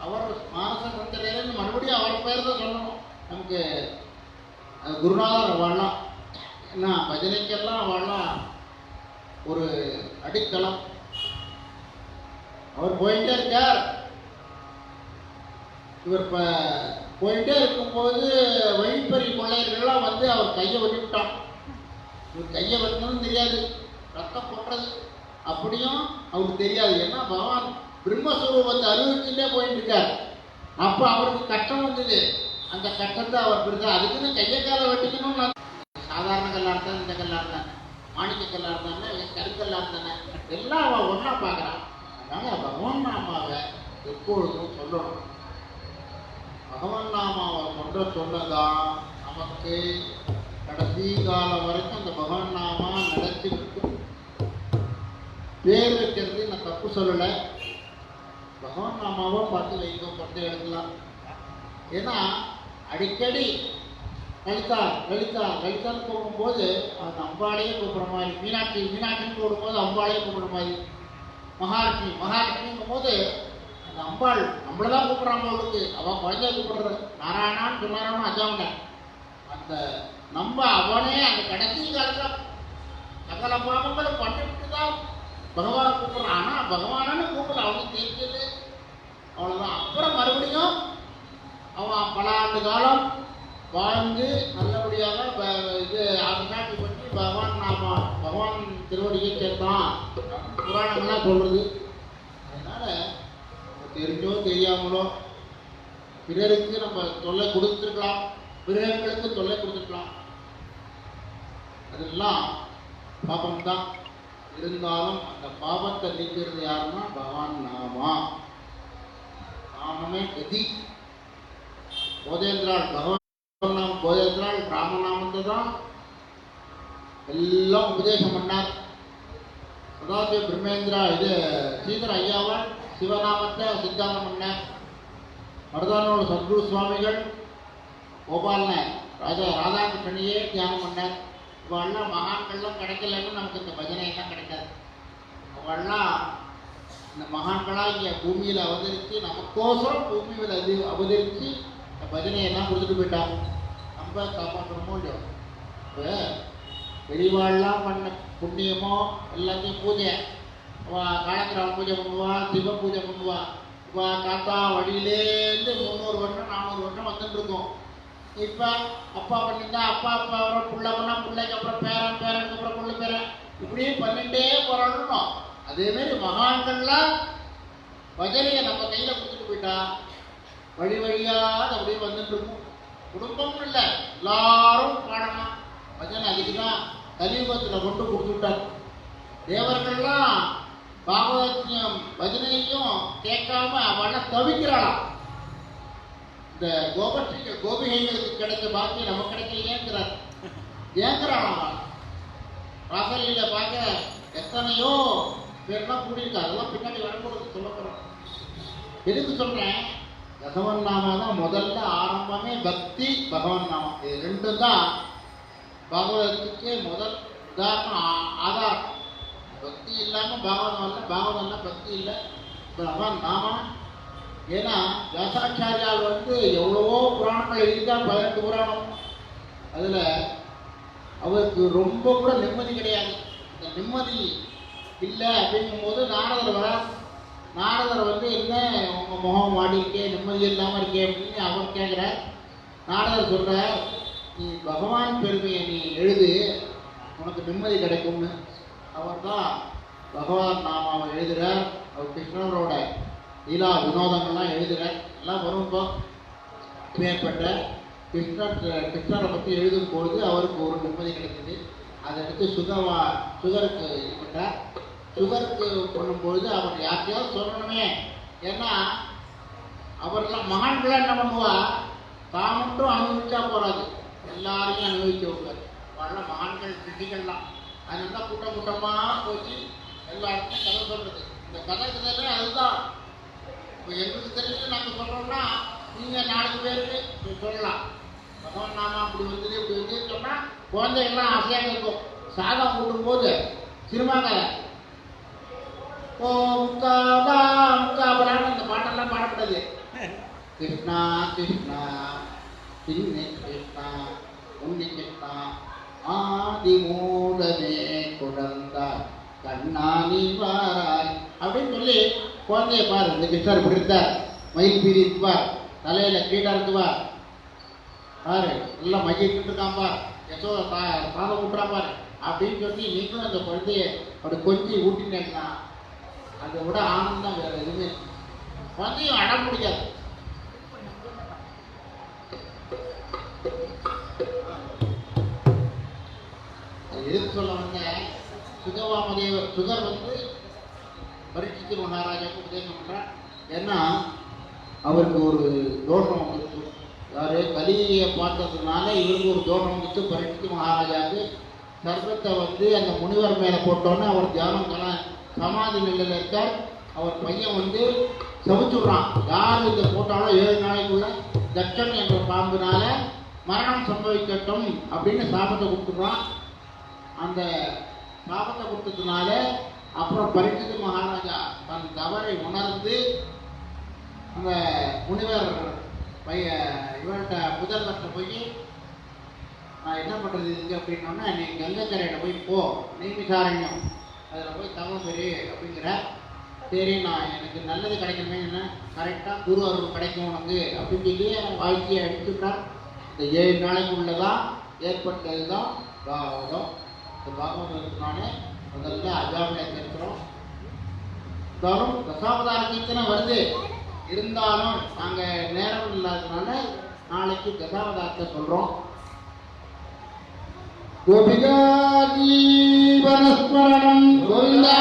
அவர் மானச சந்திரன்னு மறுபடியும் அவர் பேர் தான் சொல்லணும். நமக்கு குருநாதர் வாழலாம், என்ன பஜனைக்கெல்லாம் வாழலாம் ஒரு அடித்தளம். அவர் போயிட்டே இருக்கார். இவர் இப்போ போயிட்டே இருக்கும்போது வழிப்பறி கொள்ளையர்கள்லாம் வந்து அவர் கையை வெட்டிவிட்டான். இவர் கையை வெட்டணும்னு தெரியாது, ரத்தம் கொட்டுறது அப்படியும் அவருக்கு தெரியாது. ஏன்னா பகவான் பிரம்மஸ்வரூபத்தை அறிவிச்சுட்டே போயிட்டு இருக்கார். அப்போ அவருக்கு கஷ்டம் வந்தது. அந்த கஷ்டத்தை அவர் பிடிச்சா அதுக்குன்னு கையை காலை வெட்டிக்கணும்னு சாதாரண கல்லாக இருந்தால் இந்த கல்லாக இருந்தானே, மாணிக்க கல்லாக இருந்தானே, கருக்கல்லாக இருந்தானே, எல்லாம் அவன் ஒன்றா பார்க்குறான். அதனால் பகவான் நாமாவை எப்பொழுதும் சொல்லணும். பகவான் நாமாவை சொன்னதான் நமக்கு கடைசி காலம் வரைக்கும் அந்த பகவான் நாமா நடத்தி இருக்கும். பேர் வைக்கிறது நான் தப்பு சொல்லலை. பகவான் நாமாவை பார்த்து வைக்கும், பார்த்து எடுக்கலாம். ஏன்னா அடிக்கடி லலிதா லலிதா லலிதான்னு கூப்பிடும்போது அந்த அம்பாளையே கூப்பிட்ற மாதிரி, மீனாட்சி மீனாட்சின்னு கூப்பிடும்போது அம்பாளையே கூப்பிட்ற மாதிரி, மகாலட்சுமி மகாலட்சுமிங்கும் போது அந்த அம்பாள் நம்மளை தான் கூப்பிட்றாங்க. அவளுக்கு அவன் குழந்தைய கூப்பிடுறது நாராயணான்னு சொன்னாரான்னு அஜாமன் அந்த நம்ம அவனே அந்த கடைசி காலத்தில் சகல பாவங்களை பண்ணிட்டு தான் பகவானை கூப்பிட்றான். ஆனால் பகவானு கூப்பிடல, அவனுக்கு தெரிஞ்சது அவ்வளோதான். அப்புறம் மறுபடியும் அவன் பல ஆண்டு காலம் வாழ்ந்து நல்லபடியாக இது ஆட்சி பண்ணி பகவான் திருவடியை சேர்த்தான் புராணங்கள்லாம் சொல்றது. அதனால் தெரிஞ்சோ தெரியாமலோ பிறருக்கு நம்ம தொல்லை கொடுத்துருக்கலாம், பிறர்களுக்கு தொல்லை கொடுத்துருக்கலாம். அதெல்லாம் பாபம்தான். இருந்தாலும் அந்த பாபத்தை நீக்கிறது யாருன்னா பகவான் நாமா. நாமமே கதி. போதேந்திராள் பகவான் நாம போதேந்திராள் ராமநாமத்தை தான் எல்லாம் உபதேசம் பண்ணார். சதாசிவ பிரம்மேந்திரா இது ஸ்ரீதர ஐயாவால் சிவநாமத்தை சித்தாந்தம் பண்ணார். மருதானோட சத்குரு சுவாமிகள் கோபாலன ராதாகிருஷ்ணனையே தியானம் பண்ணார். இவெல்லாம் மகான்கள்லாம் கிடைக்கலன்னு நமக்கு இந்த பஜனையெல்லாம் கிடைக்காது. அவெல்லாம் இந்த மகான்களாக இங்கே பூமியில் அவதரித்து நமக்கோசரம் பூமியில் அவதரித்து இந்த பஜனையெல்லாம் கொடுத்துட்டு போயிட்டாங்க. நம்ம காப்பாற்றணுமோ இல்லையோ. இப்போ பெரியவாள்லாம் பண்ண புண்ணியமோ எல்லாத்தையும் பூஜை, காலக்கிராம பூஜை பண்ணுவா, சிவ பூஜை பண்ணுவா. இப்போ காத்தா வழியிலேருந்து 300 வருஷம் 400 வருஷம் வந்துட்டு இருக்கோம். இப்போ அப்பா பண்ணியிருந்தா அப்பா அப்புறம் புள்ள பண்ணால் பிள்ளைக்கு அப்புறம் பேரன் பேரனுக்கு அப்புறம் புள்ள பேரன் இப்படியே பண்ணிட்டே போராடணும். அதேமாரி மகான்கள்லாம் பஜனையை நம்ம கையில் கொடுத்துட்டு போயிட்டா வழி வழியாக அப்படியே வந்துட்டு இருக்கும். குடும்பம்னு இல்லை, எல்லாரும் பாடணும் பஜனை. அதுக்கு தான் கலியுகத்தில் கொண்டு கொடுத்துட்டார். தேவர்கள்லாம் பாகவத்தையும் பஜனையும் கேட்காம அவளை தவிக்கிறாளாம். இந்த கோபிகைகளுக்கு கிடைச்ச பாக்கியம் நமக்கு கிடைக்கலையேங்கிறார். ஏங்கிறாளாம். ராசலியில பார்க்க எத்தனையோ பேர்லாம் கூடியிருக்கா. அதெல்லாம் பின்னாடி வரக்கூடாது சொல்லப்படுறோம். எதுக்கு சொல்றேன்? பகவன் நாமா தான் முதல்ல ஆரம்பமே. பக்தி பகவன் நாமம் இது ரெண்டும் தான் பாகவதத்துக்கு முதல் உதாரணம், ஆதாரம். பக்தி இல்லாமல் பாகவதம் இல்லை, பாகவதம்னா பக்தி இல்லை, பகவான் நாமா. ஏன்னா வியாசாச்சாரியால் எவ்வளவோ புராணங்கள் எழுதிதான் 18 புராணம். அதில் அவருக்கு ரொம்ப கூட நிம்மதி கிடையாது. இந்த நிம்மதி இல்லை அப்படிங்கும்போது நாரதர் வர, நாரதர் என்ன உங்கள் முகம் வாடி இருக்கே, நிம்மதி இல்லாமல் இருக்கே அப்படின்னு அவர் கேட்குறார். நாரதர் சொல்கிறார், நீ பகவான் பெருமையை நீ எழுது, உனக்கு நிம்மதி கிடைக்கும்னு. அவர் தான் பகவான் நாமாவை எழுதுகிறார். அவர் கிருஷ்ணரோட லீலா வினோதங்கள்லாம் எழுதுகிறார். எல்லாம் வரும். இப்போ மேற்பட்ட கிருஷ்ணரை பற்றி எழுதும் பொழுது அவருக்கு ஒரு நிம்மதி கிடைக்குது. அதை எடுத்து சுகருக்கு இது பண்ணுறார். சுகருக்கு பண்ணும்பொழுது அவர் யார்கிட்டையாவது சொல்லணுமே. ஏன்னா அவரெல்லாம் மகான்களாக என்ன பண்ணுவா, தான் மட்டும் அனுபவிச்சா போகாது, எல்லாரையும் அனுபவிக்க வைப்பார். அவரெல்லாம் மகான்கள் கிருஷிகள்லாம் அதனால தான் கூட்டம் கூட்டமாக போச்சு எல்லா இடத்துலையும் கதை சொல்கிறது. இந்த கதை கதையில அதுதான். இப்போ எங்களுக்கு தெரிஞ்சு நாங்கள் சொல்கிறோம்னா நீங்கள் 4 பேருக்கு சொல்லலாம். பகவான் நாமா அப்படி வந்தது இப்படி வந்து சொன்னால் குழந்தைகள்லாம் ஆசையாக இருக்கும். சாதம் கூட்டும்போது சினிமா கதை முக்காபலான்னு இந்த பாட்டெல்லாம் பாடப்படாது. கிருஷ்ணா கிருஷ்ணா சின்ன கிருஷ்ணா உன்னி கிருஷ்ணா ஆதி மூலமே குழந்தாய் கண்ணாணி வாராய் அப்படின்னு சொல்லி குழந்தைய பாரு. இந்த கிருஷ்ணர் இப்படி இருந்தார், மயில் பீரி இருப்பார், தலையில கீழே இருக்குவா பாரு, நல்லா மையிட்டு இருக்கான் பார், யசோத சாதம் விட்டுறான் பாரு அப்படின்னு சொல்லி நீங்களும் அந்த குழந்தைய அப்படி கொஞ்சி ஊட்டினேன்னா அதை விட ஆனந்தம் வேற எதுவுமே குழந்தையும் அடம் முடியாது. எதுக்கு சொல்ல வந்தேன், சுகவாமதேவர் சுகர் வந்து பரீட்சித்து மகாராஜாவுக்கு உபதேசம் பண்றார். ஏன்னா அவருக்கு ஒரு தோஷம் வந்துச்சு, யாரு கலியை பார்த்ததுனால இவருக்கு ஒரு தோஷம் வந்துச்சு. பரீட்சித்து மகாராஜாவுக்கு சர்பத்தை வந்து அந்த முனிவர் மேலே போட்டோன்னே அவர் தியானம் சமாதி நிலையில் இருக்கார். அவர் பையன் வந்து சமைச்சுடுறான், யார் இந்த போட்டாலும் 7 நாளைக்குள்ள தட்சன் என்ற பாம்பினால மரணம் சம்பவிக்கட்டும் அப்படின்னு சாபத்தை கொடுத்துடுறான். அந்த சாபத்தை கொடுத்ததுனால அப்புறம் பரீட்சித்து மகாராஜா தன் தவறை உணர்ந்து அந்த முனிவர் இவர்கிட்ட புதல்வர்கிட்ட போய் நான் என்ன பண்ணுறது இதுக்கு அப்படின்னோன்னா, நீ கங்கைக்கரையில் போய் போ, நெய்மிசாரண்யம் அதில் போய் தவம் பெரு அப்படிங்கிற. சரி, நான் எனக்கு நல்லது கிடைக்கணுமே, என்ன கரெக்டாக குரு அருள் கிடைக்கும் உனக்கு அப்படின்னு சொல்லி வாழ்க்கையை அடிச்சுட்டார். இந்த 7 நாளைக்குள்ளதான் ஏற்பட்டது தான் பாகவதம். இந்த பாகவதத்தினால முதல்ல அஜாமியத்தை இருக்கிறோம். தரும் தசாவதாரத்தின வருது, இருந்தாலும் நாங்கள் நேரம் இல்லாததுனால நாளைக்கு தசாவதாரத்தை சொல்கிறோம். கோபிகா ஜீவனஸ்மரணம் கோவிந்தா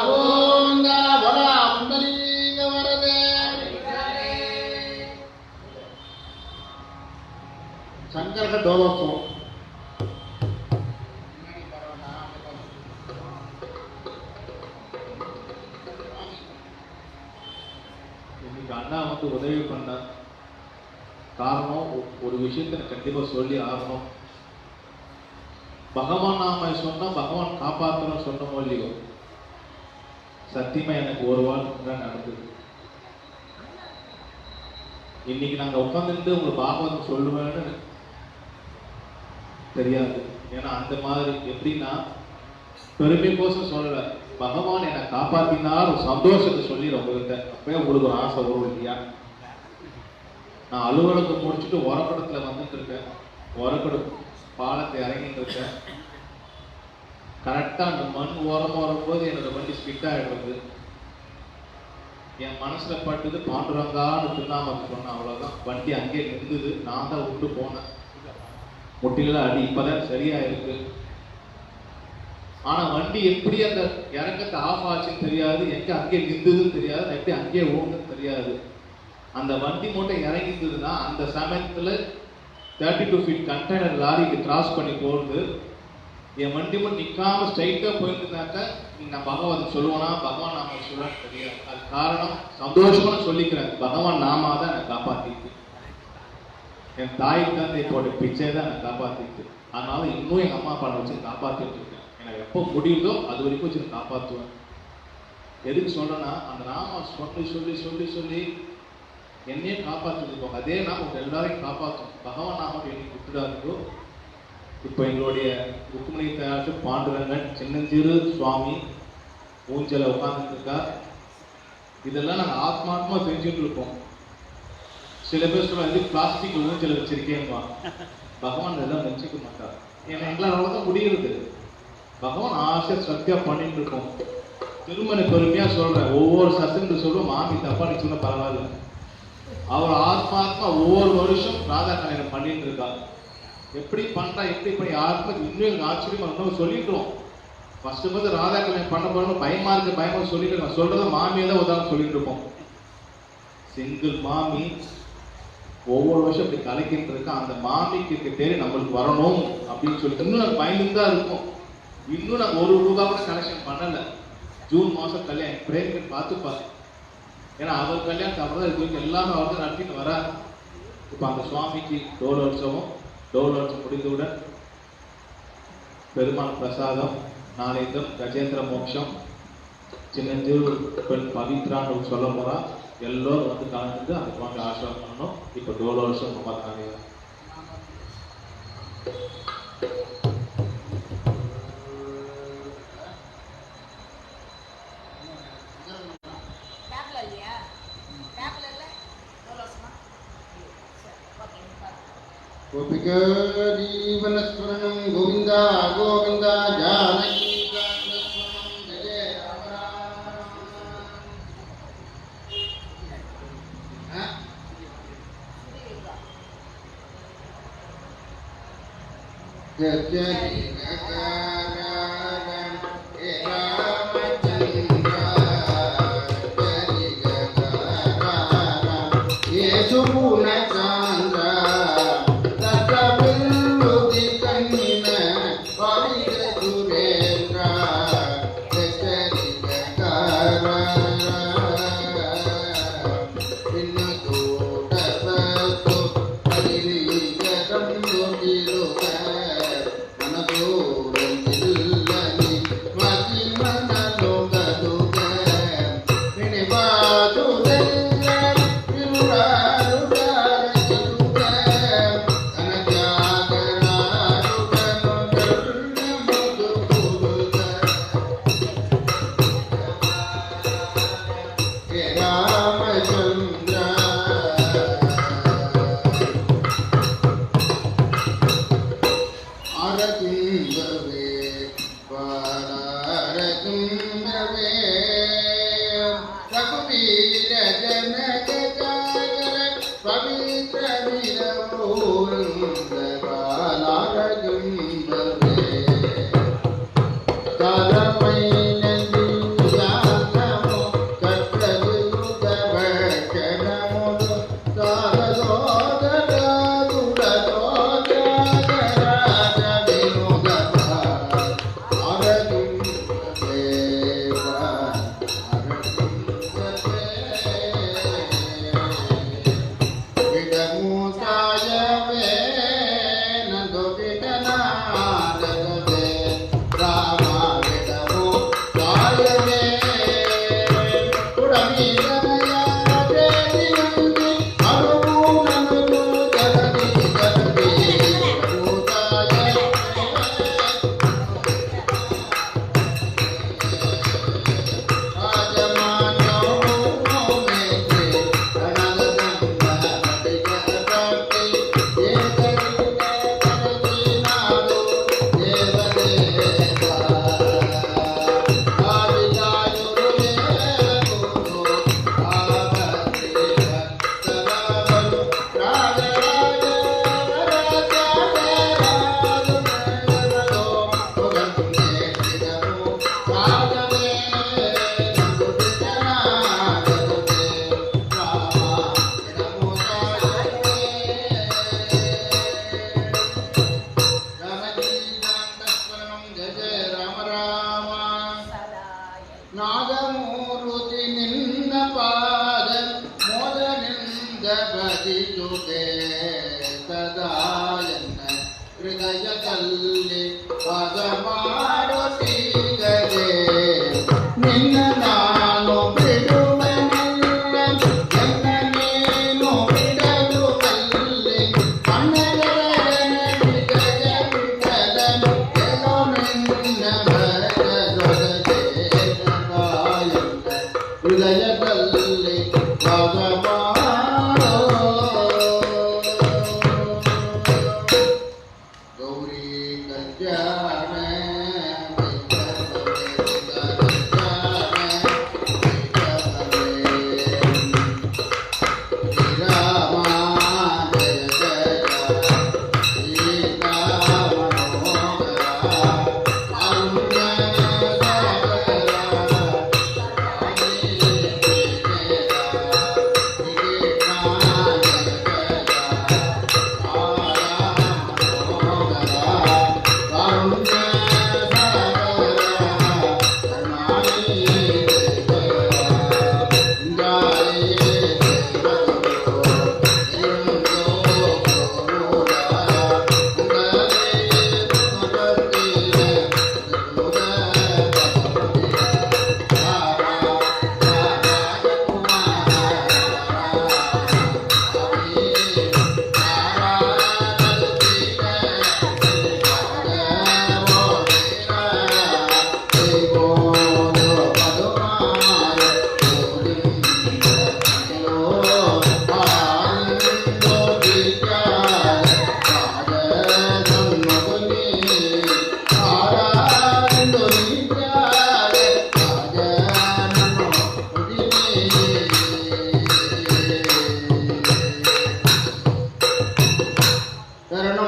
கோவிந்தா வடா புண்டலீக வரதே. சங்கரக டோலோத்சவம் இன்னைக்கு அண்ணா வந்து உதவி பண்ண காரணம் ஒரு விஷயத்தை கண்டிப்பா சொல்லி ஆகணும். பகவான் நாம சொன்னா பகவான் காப்பாற்றணும் சொன்னமோ இல்லையோ, சத்தியமா எனக்கு ஒரு வாரம் தான் நடந்தது. இன்னைக்கு நாங்க உட்காந்துட்டு உங்களுக்கு பாகவதம் சொல்லுவேன்னு தெரியாது. ஏன்னா அந்த மாதிரி எப்படின்னா பெருமை கோசம் சொல்லல, பகவான் என்னை காப்பாத்தினார் ஒரு சந்தோஷத்தை சொல்லி உங்ககிட்ட அப்பயே உங்களுக்கு ஒரு ஆசை வரும் இல்லையா. நான் அலுவலகம் முடிச்சுட்டு உரக்கடத்துல வந்துட்டு இருக்கேன், உரக்கடு பாலத்தை இறங்கிட்டு இருக்கேன். கரெக்டா அந்த மண் ஓரமா வரும்போது என்னோட வண்டி ஸ்பிட் ஆயிடுறது. என் மனசுல பட்டது பாண்டுரங்கான்னு திருநாமத்தை சொன்னேன், அவ்வளவுதான். வண்டி அங்கேயே நின்றுது, நான் தான் விட்டு போனேன். முட்டில அடி இப்பதான் சரியா இருக்கு. ஆனா வண்டி எப்படி அந்த இறக்கத்தை ஆஃப் ஆச்சுன்னு தெரியாது, எங்க அங்கே நின்றுதுன்னு தெரியாது, எப்படி அங்கேயே ஓடுன்னு தெரியாது. அந்த வண்டி மட்டும் இறங்கிருந்ததுன்னா அந்த சமயத்துல 32 ஃபீட் கண்டெய்னர் லாரிக்கு கிராஸ் பண்ணி போகுது. என் வண்டி மட்டும் நிற்காம ஸ்ட்ரைட்டா போயிருந்தாக்க நான் பகவான் சொல்லுவேனா பகவான் நாம சொல்லுவேன்னு தெரியாது. அது காரணம் சந்தோஷமா சொல்லிக்கிறேன், பகவான் நாமா தான் என்னை காப்பாத்திட்டு, என் தாய் தந்தை போட்ட பிச்சை தான் என்னை காப்பாத்திட்டு. அதனால இன்னும் எங்க அம்மா அப்பா வச்சு காப்பாத்திட்டு இருக்கேன். எனக்கு எப்போ முடியுதோ அது வரைக்கும் வச்சு காப்பாற்றுவேன். எதுக்கு சொல்றேன்னா அந்த நாம சொல்லி சொல்லி சொல்லி சொல்லி என்னையே காப்பாற்றிருக்கோம். அதே நாம எல்லாரையும் காப்பாற்றும். பகவான் நாம என்னைக்கு விட்டுடாதோ. இப்போ எங்களுடைய ருக்மிணி தயாரிச்சு பாண்டுரங்கன் சின்னஞ்சிறு சுவாமி ஊஞ்சலை உட்கார்ந்துட்டு இருக்கா. இதெல்லாம் நாங்கள் ஆத்மாத்மா செஞ்சுட்டு இருக்கோம். சில பேர் சொல்லுவாங்க பிளாஸ்டிக் ஊஞ்சலை வச்சிருக்கேன்மா, பகவான் இதெல்லாம் வச்சுக்க மாட்டார். ஏன்னா எங்களால தான் முடியுது. பகவான் ஆசை சத்தியா பண்ணிட்டு இருக்கோம். திருமண பெருமையா சொல்றேன், ஒவ்வொரு சசன்னு சொல்லுவோம், மாமி தப்பா நீ சொன்ன பரவாயில்ல. அவர் ஆத்மாத்மா ஒவ்வொரு வருஷம் ராதா கல்யாணம் பண்ணிட்டு இருக்காங்க. எப்படி பண்றா எப்படி பண்ணி யாருக்குமே இன்னும் எனக்கு ஆச்சரியமா இருந்தோம். சொல்லிட்டோம் ஃபர்ஸ்ட் ராதா கல்யாணம் பண்ண போறோம், பயமா இருக்கு பயமா சொல்லிட்டு நான் சொல்றத மாமியை தான் உதாரணம் சொல்லிட்டு இருக்கோம். சிங்கிள் மாமி ஒவ்வொரு வருஷம் இப்படி கலைக்கிட்டு இருக்கா. அந்த மாமிக்கு பேரு நம்மளுக்கு வரணும் அப்படின்னு சொல்லிட்டு இன்னும் நாங்கள் பயந்து தான் இருக்கோம். இன்னும் நாங்கள் ₹1 கூட கலெக்ஷன் பண்ணல. ஜூன் மாசம் கல்யாணம் பிரேம் பார்த்து ஏன்னா அவர் கல்யாணத்தை அவர் தான் இருக்கு, எல்லாமே அவர் தான் நடத்திட்டு வர. இப்போ அந்த சுவாமிக்கு டோலோற்சவம் முடிந்தவுடன் பெருமாள் பிரசாதம், நாளை தினம் கஜேந்திர மோட்சம், சின்னஞ்சூர் பெண் பவித்ரான்னு சொல்ல போறா. எல்லோரும் வந்து கலந்துட்டு அந்த சுவாமி ஆசிரமம் பண்ணணும். இப்போ டோலோற்சவம் ரொம்ப தானே गोपिका जीवनस्मरणं गोविन्द गोविन्द जानकीकान्तस्मरणं जय जय राम राम। जय जय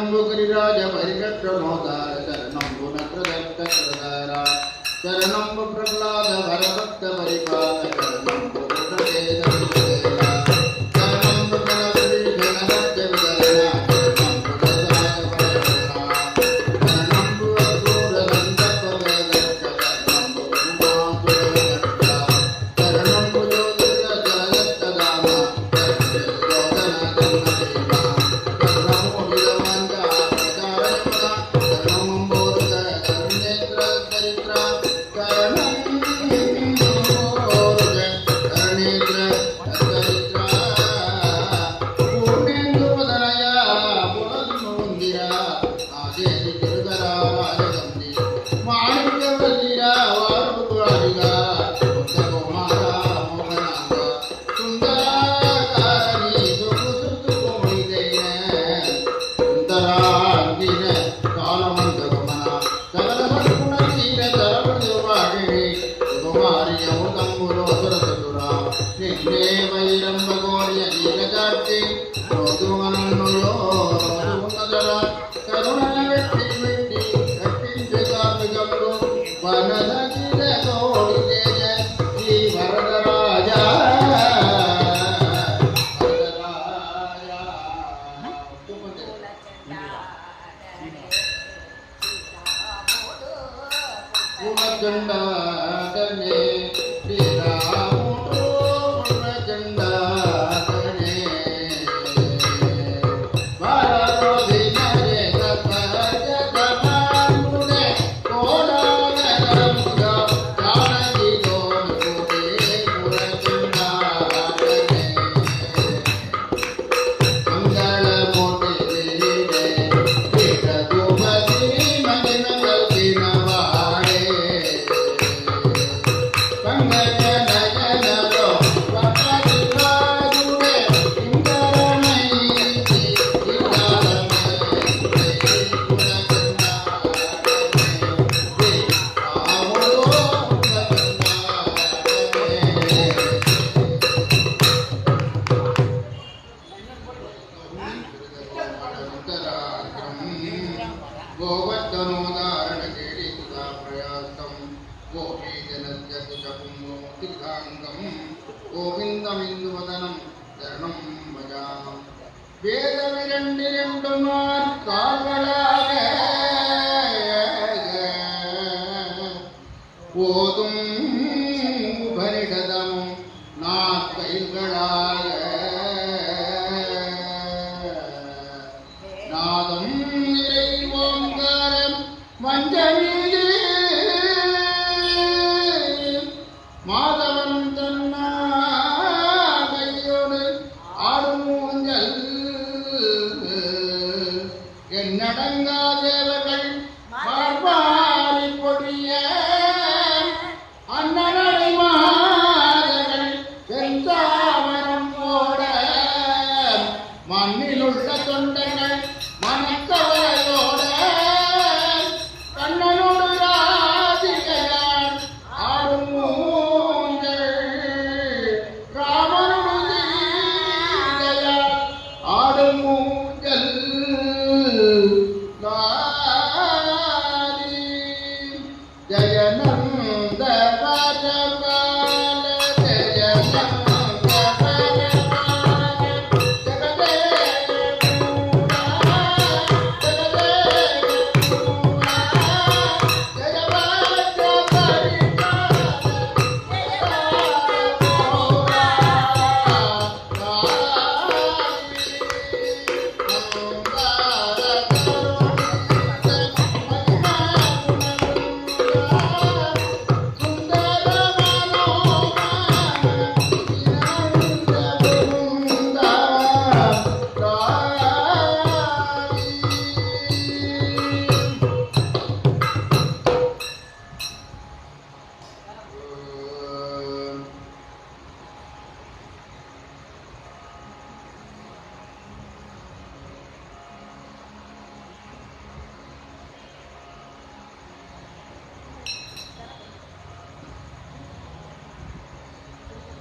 शरणं गिरिराज परिकट्टमोदार शरणं गुणत्रदत्तकृदार शरणं प्रह्लाद भरभक्त परिपाल शरणं गुरुप्रसेदविजयेला शरणं गणपतिगणनाथ विजयेला शरणं गुरुदाय वरदना शरणं गुरुरनन्दपवेदक्ष शरणं गुरुमातुरगट्टा शरणं गुरुजगदत्तदामा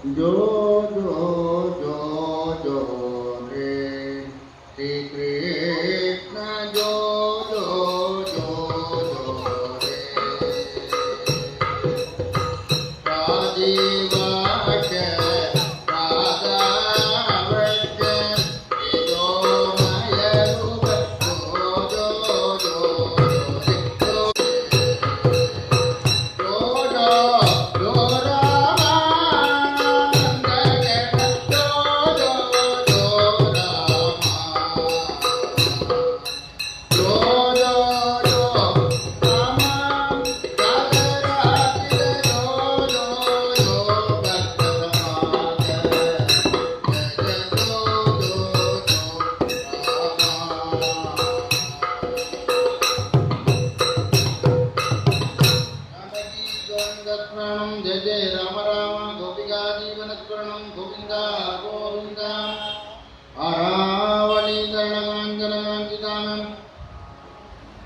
जो जो जो जो रे श्री कृष्ण जो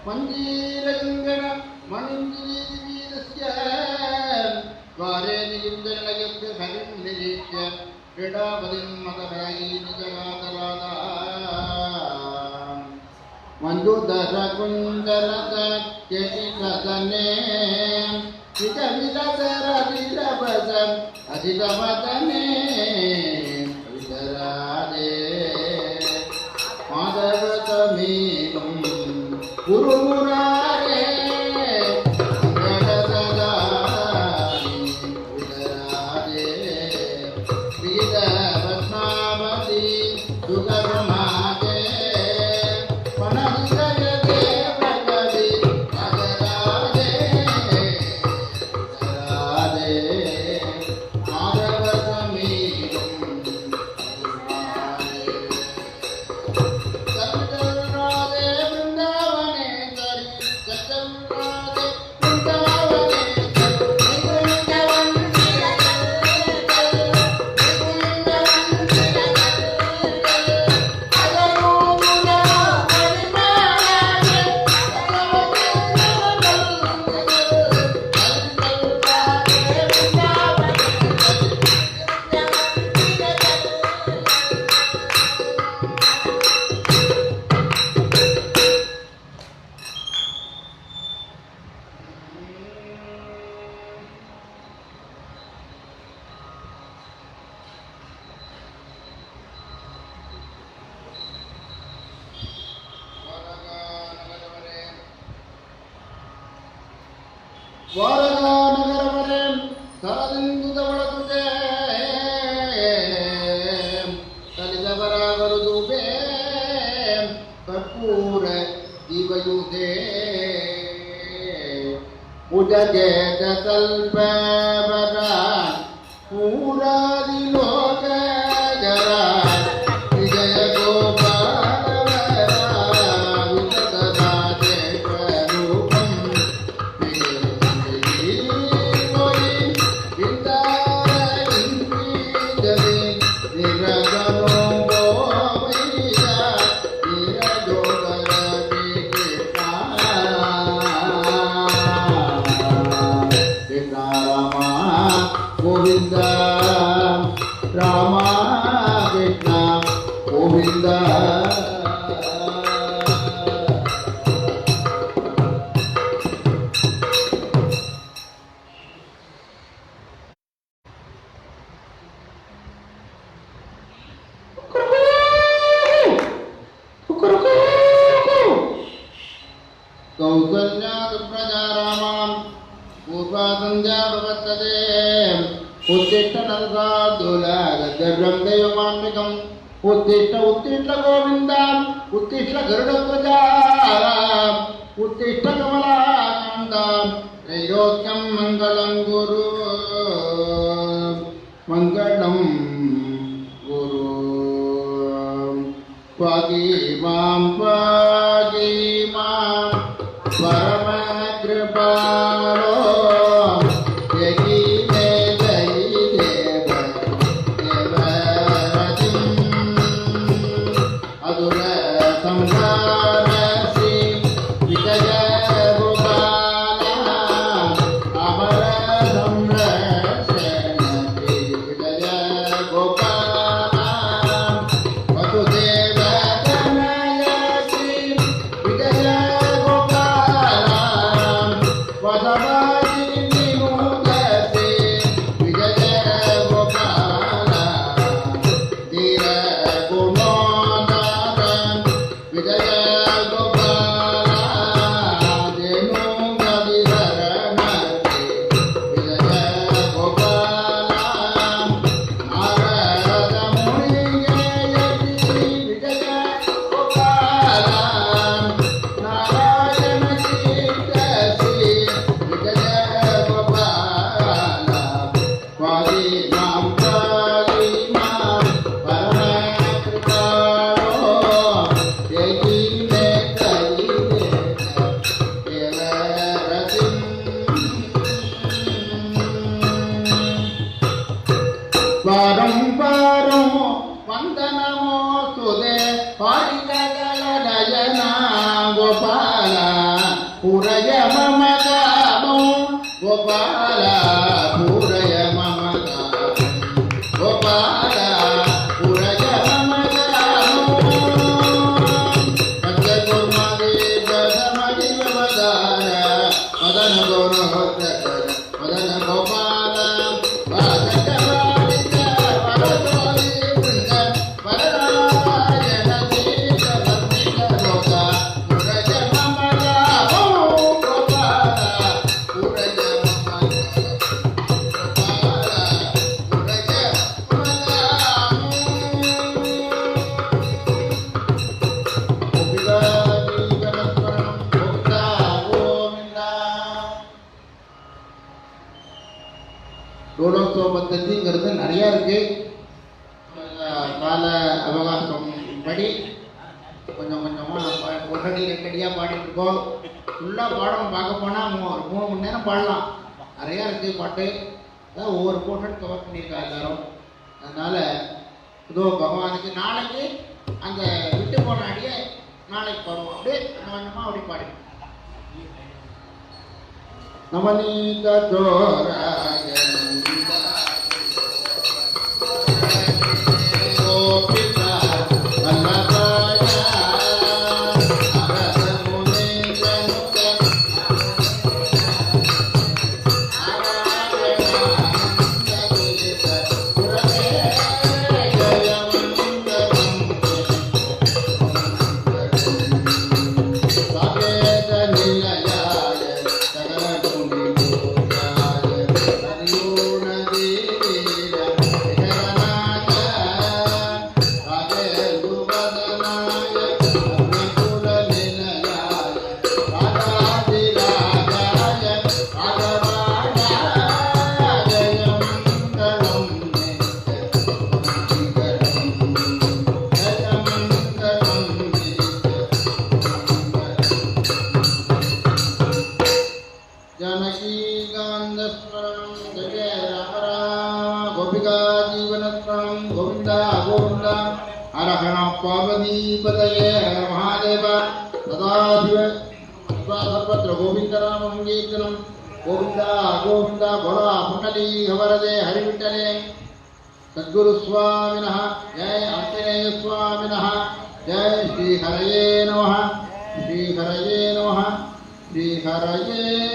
மஞ்சீரங்கண மணிந்திரீரஸ்ய द्वारे नियुञ्जनयस्य हरिं निरीक्ष्य क्रीडापतिं मदभयी निजगातरादा मञ्जुधरकुञ्जरदत्यतिसदने चितविदधरविरभसम् अधितवदने विदरादे माधवतमीनं गुरुमुरारे ವಾರಗಾನಗರವರೆ ಸರದಿಂದುದವಳದುಗೆ ಕಲಿದವರಾಗರುದುಬೆ ಕರ್ಪೂರ ದೀಪಯುಗೆ ಉಜಗೆ ಕಲ್ಪವರ ಪೂರಾದಿ ಲೋಕ ಜರ ವಿಜಯ गोविंद राम कृष्ण गोविंद कौसल्या सुप्रजा रामां पूर्वा संध्या प्रवर्तते उत्तिष्ठ नरसार्दूलगर्भं दैवमान्विकम् उत्तिष्ठ उत्तिष्ठ गोविन्द उत्तिष्ठ गरुडध्वजा उत्तिष्ठ कमलाकान्त त्रैलोक्यं मङ्गलं गुरु मङ्गलं गुरु स्वागी मां परमकृपालो वंदनमो तुदे हरिकगल नयना गोपाला पूरय मम कामं गोपाल पूरय मम कामं गोपाल पूरय मम कामं पञ्चकुर्मदे दशमदिवदान मदन गोपाल டோலோத்சவ பத்ததிங்கிறது நிறையா இருக்கு. கால அவகாசம் படி கொஞ்சம் கொஞ்சமாக ஒன்றடி ரெண்டடியாக பாடிட்டு இருக்கோம். ஃபுல்லாக பாடம் பார்க்க போனால் 3 மணி நேரம் பாடலாம். நிறையா இருக்குது பாட்டு. அதான் ஒவ்வொரு போர்ஷன் கவர் பண்ணியிருக்கா எல்லாரும். அதனால் இதோ பகவானுக்கு நாளைக்கு அந்த விட்டு போன அடியை நாளைக்கு பாடுவோம். அப்படியே கொஞ்சமாக அப்படி பாடி நவநீத தோராய पार्वतीपतये महादेव सदाशिव सर्वत्र गोविन्दनामं कीर्तनं गोविन्द गोविन्द भोला पुण्डली हवरदे हरिविठ्ठले सद्गुरु स्वामिनः जय आञ्जनेय स्वामिनः जय श्री हरये नमः श्री हरये नमः श्री हरये